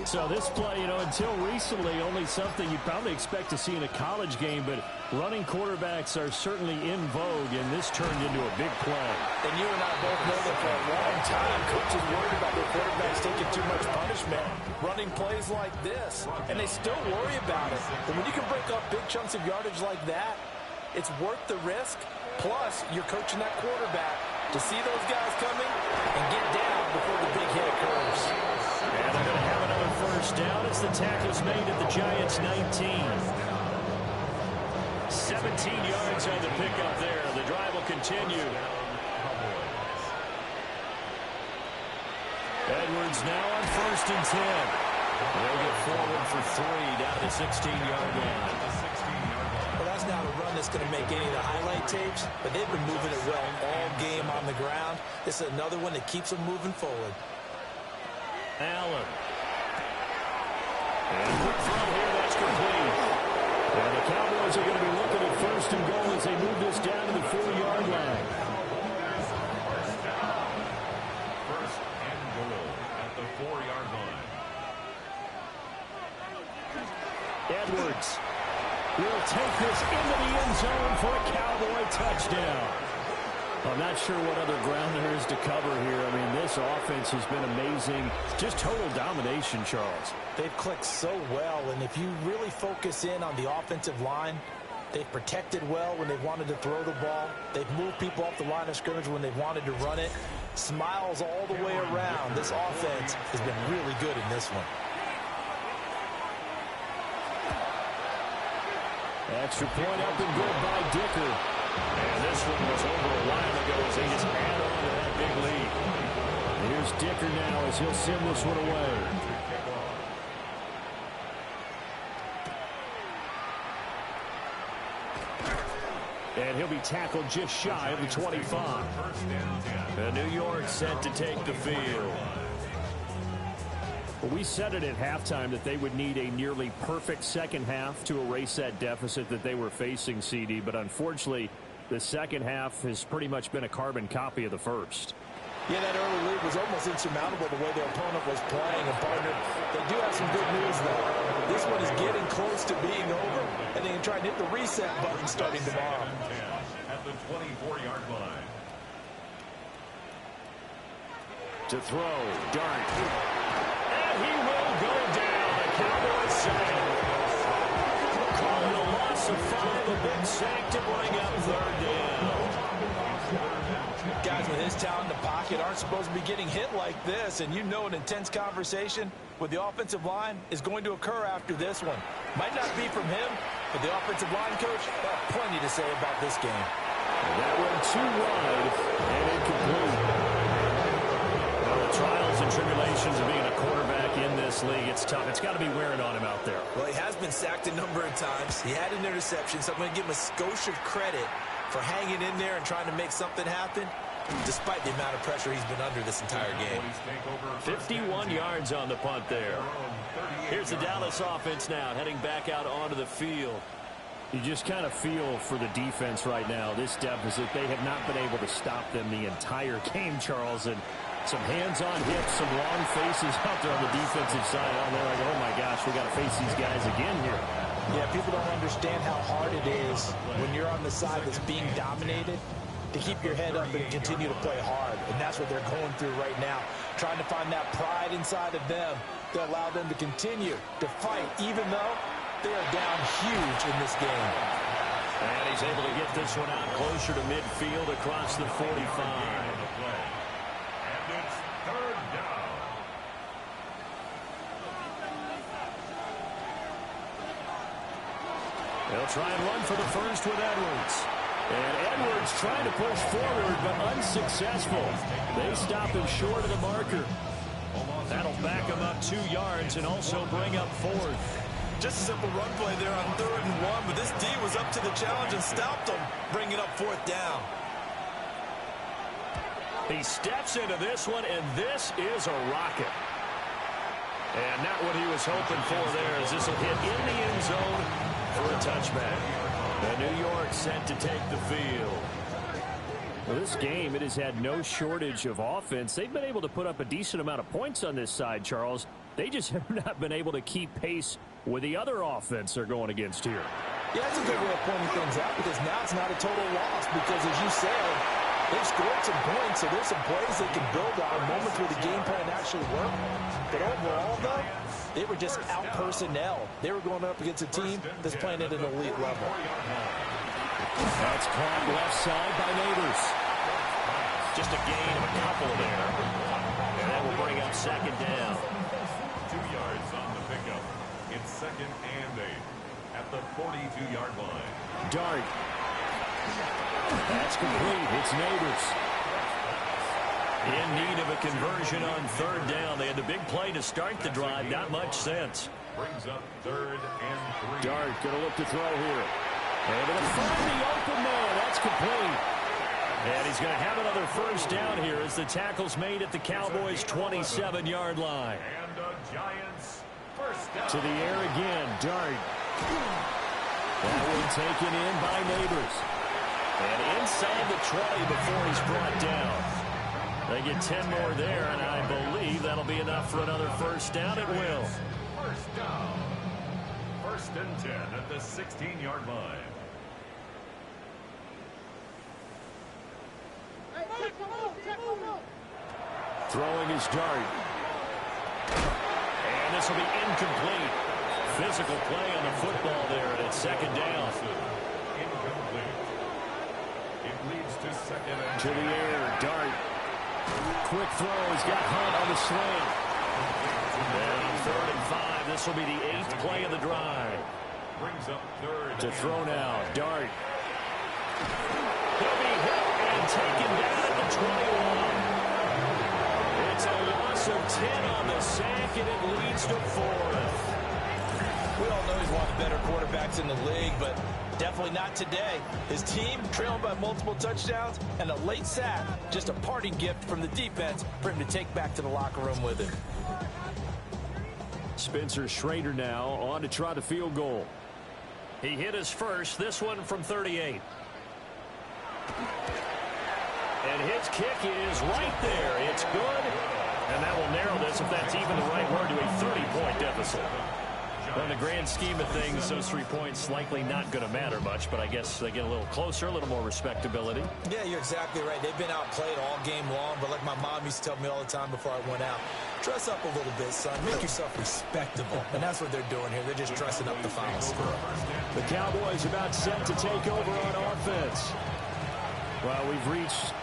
So this play, until recently, only something you'd probably expect to see in a college game, but running quarterbacks are certainly in vogue, and this turned into a big play. And you and I both know that for a long time, coaches worried about their quarterbacks taking too much punishment, running plays like this, and they still worry about it. But when you can break up big chunks of yardage like that, it's worth the risk. Plus, you're coaching that quarterback to see those guys coming and get down before the big hit occurs. And they're going to have another first down as the tackle's made at the Giants' 19. 17 yards on the pickup there. The drive will continue. Edwards now on 1st and 10. They'll get forward for 3 down to the 16-yard line. Well, that's not a run that's going to make any of the highlight tapes, but they've been moving it well all game on the ground. This is another one that keeps them moving forward. Allen. And quick throw here, that's complete. And the Cowboys are going to be looking at 1st and goal as they move this down to the 4-yard line. First and goal at the 4-yard line. Edwards will take this into the end zone for a Cowboy touchdown. I'm not sure what other ground there is to cover here. I mean, this offense has been amazing. Just total domination, Charles. They've clicked so well, and if you really focus in on the offensive line, they've protected well when they've wanted to throw the ball. They've moved people off the line of scrimmage when they've wanted to run it. Smiles all the way around. This offense has been really good in this one. Extra point up and good by Dicker. And this one was over a while ago as they just add on to that big lead. Here's Dicker now as he'll send this one away. And he'll be tackled just shy of the 25. And New York set to take the field. Well, we said it at halftime that they would need a nearly perfect second half to erase that deficit that they were facing, CD. But unfortunately, the second half has pretty much been a carbon copy of the first. Yeah, that early lead was almost insurmountable the way their opponent was playing. And, partner, they do have some good news, though. This one is getting close to being over, and they can try and hit the reset button starting tomorrow. At the 24-yard line. To throw, Dart. And he will go down. The Cowboys sack. Calling a loss of 5, a big sack to bring up third down. Guys with his talent in the pocket aren't supposed to be getting hit like this, and you know an intense conversation with the offensive line is going to occur after this one. Might not be from him, but the offensive line coach will have plenty to say about this game. And that went too wide and incomplete. Well, the trials and tribulations of being a quarterback in this league, it's tough. It's got to be wearing on him out there. Well, he has been sacked a number of times. He had an interception, so I'm going to give him a skosh of credit for hanging in there and trying to make something happen, despite the amount of pressure he's been under this entire game. 51 yards on the punt there. Here's the Dallas offense now heading back out onto the field. You just kind of feel for the defense right now, this deficit. They have not been able to stop them the entire game, Charles. And some hands-on hits, some long faces out there on the defensive side. Oh, they're like, oh, my gosh, we got to face these guys again here. Yeah, people don't understand how hard it is when you're on the side that's being dominated to keep your head up and continue to play hard. And that's what they're going through right now, trying to find that pride inside of them to allow them to continue to fight, even though they are down huge in this game. And he's able to get this one out closer to midfield across the 45. And it's third down. They'll try and run for the first with Edwards. And Edwards trying to push forward, but unsuccessful. They stop him short of the marker. That'll back him up 2 yards and also bring up fourth. Just a simple run play there on 3rd and 1, but this D was up to the challenge and stopped them, bringing up 4th down. He steps into this one, and this is a rocket. And not what he was hoping for there, as this will hit in the end zone for a touchback. And New York set to take the field. Well, this game, it has had no shortage of offense. They've been able to put up a decent amount of points on this side, Charles. They just have not been able to keep pace with the other offense they're going against here. Yeah, that's a good way of pointing things out, because now it's not a total loss, because as you said, they've scored some points, so there's some plays they can build on, moments where the game plan actually worked. But overall, though, they were just out personnel. They were going up against a team that's playing at an elite level. That's caught left side by Neighbors. Just a gain of a couple there. And that will bring up second down. 2 yards on the pickup. It's 2nd and 8 at the 42-yard line. Dart. That's complete. It's Neighbors. In need of a conversion on 3rd down. They had the big play to start the drive. Not much sense. Brings up 3rd and 3. Dart going to look to throw here. Able to find the open man. That's complete. And he's going to have another first down here as the tackle's made at the Cowboys' 27-yard line. And the Giants first down. To the air again. Dart. That one taken in by Neighbors. And inside the 20 before he's brought down. They get 10 more there, and I believe that'll be enough for another first down. It will. First down. 1st and 10 at the 16-yard line. Throwing his Dart. And this will be incomplete. Physical play on the football there, and it's 2nd down. Incomplete. It leads to 2nd and To the air, Dart. Quick throw. He's got Hunt on the slant. And on 3rd and 5, this will be the 8th play of the drive. Brings up third. To throw now. Dart. He'll be hit and taken down at the 21. It's a loss of 10 on the sack, and it leads to 4th. We all know he's one of the better quarterbacks in the league, but definitely not today. His team trailing by multiple touchdowns and a late sack. Just a parting gift from the defense for him to take back to the locker room with him. Spencer Schrader now on to try the field goal. He hit his first, this one from 38. And his kick is right there. It's good. And that will narrow this, if that's even the right word, to a 30-point deficit. Well, in the grand scheme of things, those 3 points likely not going to matter much, but I guess they get a little closer, a little more respectability. Yeah, you're exactly right. They've been outplayed all game long, but like my mom used to tell me all the time before I went out, dress up a little bit, son. Make yourself respectable. And that's what they're doing here. They're just dressing up the final score. The Cowboys about set to take over on offense. Well, we've reached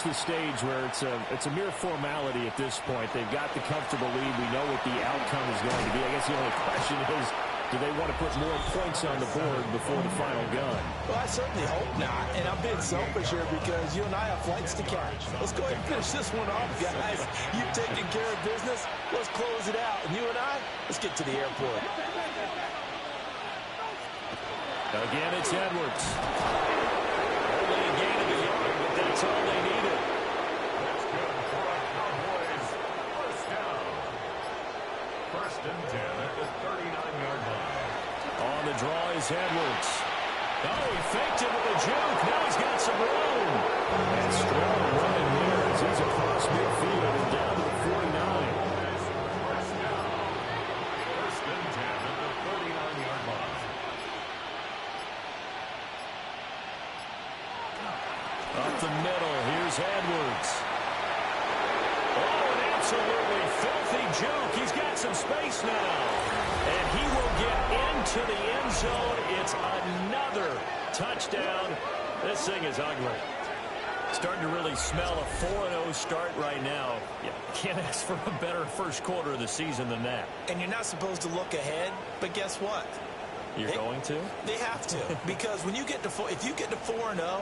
the stage where it's a mere formality at this point. They've got the comfortable lead. We know what the outcome is going to be. I guess the only question is, do they want to put more points on the board before the final gun? Well, I certainly hope not. And I'm being selfish here because you and I have flights to catch. Let's go ahead and finish this one off, guys. You've taken care of business. Let's close it out. And you and I, let's get to the airport. Again, it's Edwards. Only a gain of a yard, but that's all they needed. That's good for our Cowboys. First down. First and 10 at the 39-yard line. On the draw is Edwards. Oh, he faked it with a juke. Now he's got some room. And strong running there as he's across midfield and down to the 49. First down. First and 10 at the 39-yard line. Up the middle, here's Edwards. Oh, an absolutely filthy juke. He's got some space now. And he will get into the end zone. It's another touchdown. This thing is ugly. Starting to really smell a 4-0 start right now. You can't ask for a better first quarter of the season than that. And you're not supposed to look ahead, but guess what? You're going to? They have to. Because when you get to if you get to 4-0,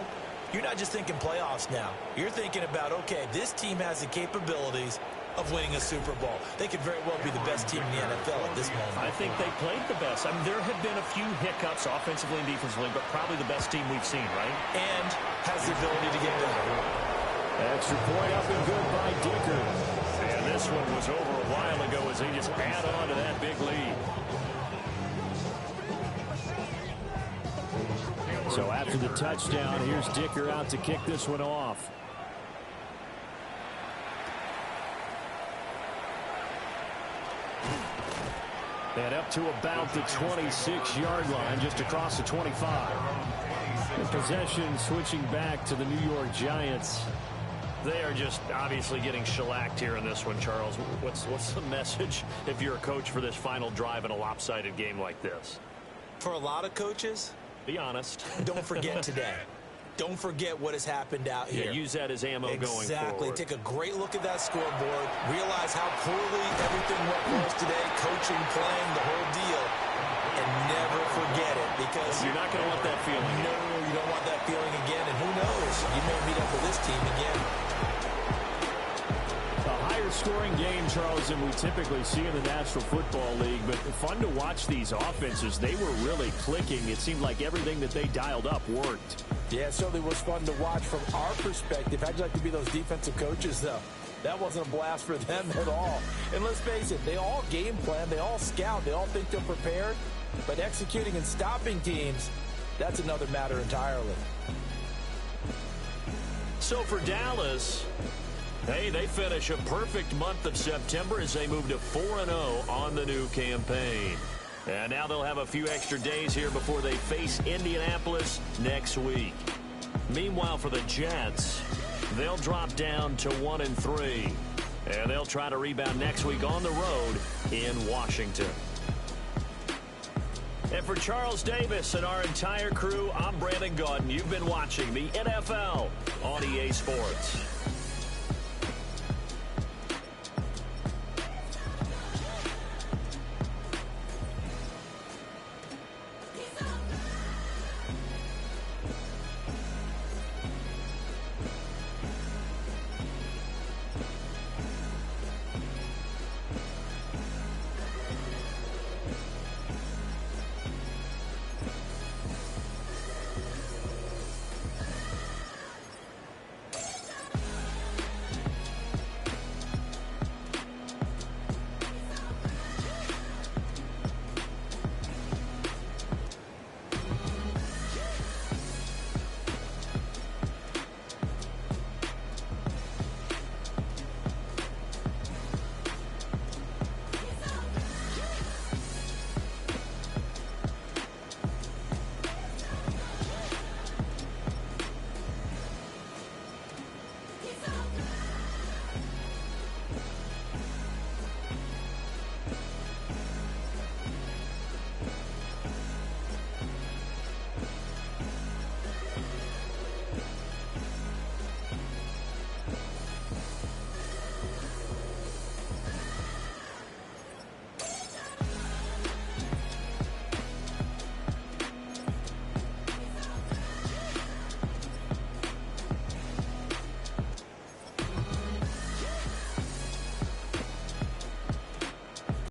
you're not just thinking playoffs now. You're thinking about, okay, this team has the capabilities of winning a Super Bowl. They could very well be the best team in the NFL at this moment. I think they played the best. I mean, there have been a few hiccups offensively and defensively, but probably the best team we've seen, right? And has the ability to get better. Extra point up and good by Dicker. And this one was over a while ago as they just add on to that big lead. So after the touchdown, here's Dicker out to kick this one off. And up to about the 26-yard line, just across the 25. The possession switching back to the New York Giants. They are just obviously getting shellacked here in this one, Charles. What's the message if you're a coach for this final drive in a lopsided game like this? For a lot of coaches, be honest. Don't forget today. Don't forget what has happened out here. Yeah, use that as ammo going forward. Exactly. Take a great look at that scoreboard. Realize how poorly everything went for us today. Coaching, playing, the whole deal. And never forget it because you're not going to want that feeling again. No, you don't want that feeling again. And who knows? You may meet up with this team again. Scoring game, Charles, than we typically see in the National Football League, but fun to watch these offenses. They were really clicking. It seemed like everything that they dialed up worked. Yeah, it certainly was fun to watch from our perspective. How'd you like to be those defensive coaches, though? That wasn't a blast for them at all. And let's face it, they all game plan, they all scout, they all think they're prepared, but executing and stopping teams, that's another matter entirely. So for Dallas, hey, they finish a perfect month of September as they move to 4-0 on the new campaign. And now they'll have a few extra days here before they face Indianapolis next week. Meanwhile, for the Jets, they'll drop down to 1-3. And they'll try to rebound next week on the road in Washington. And for Charles Davis and our entire crew, I'm Brandon Gaudin. You've been watching the NFL on EA Sports.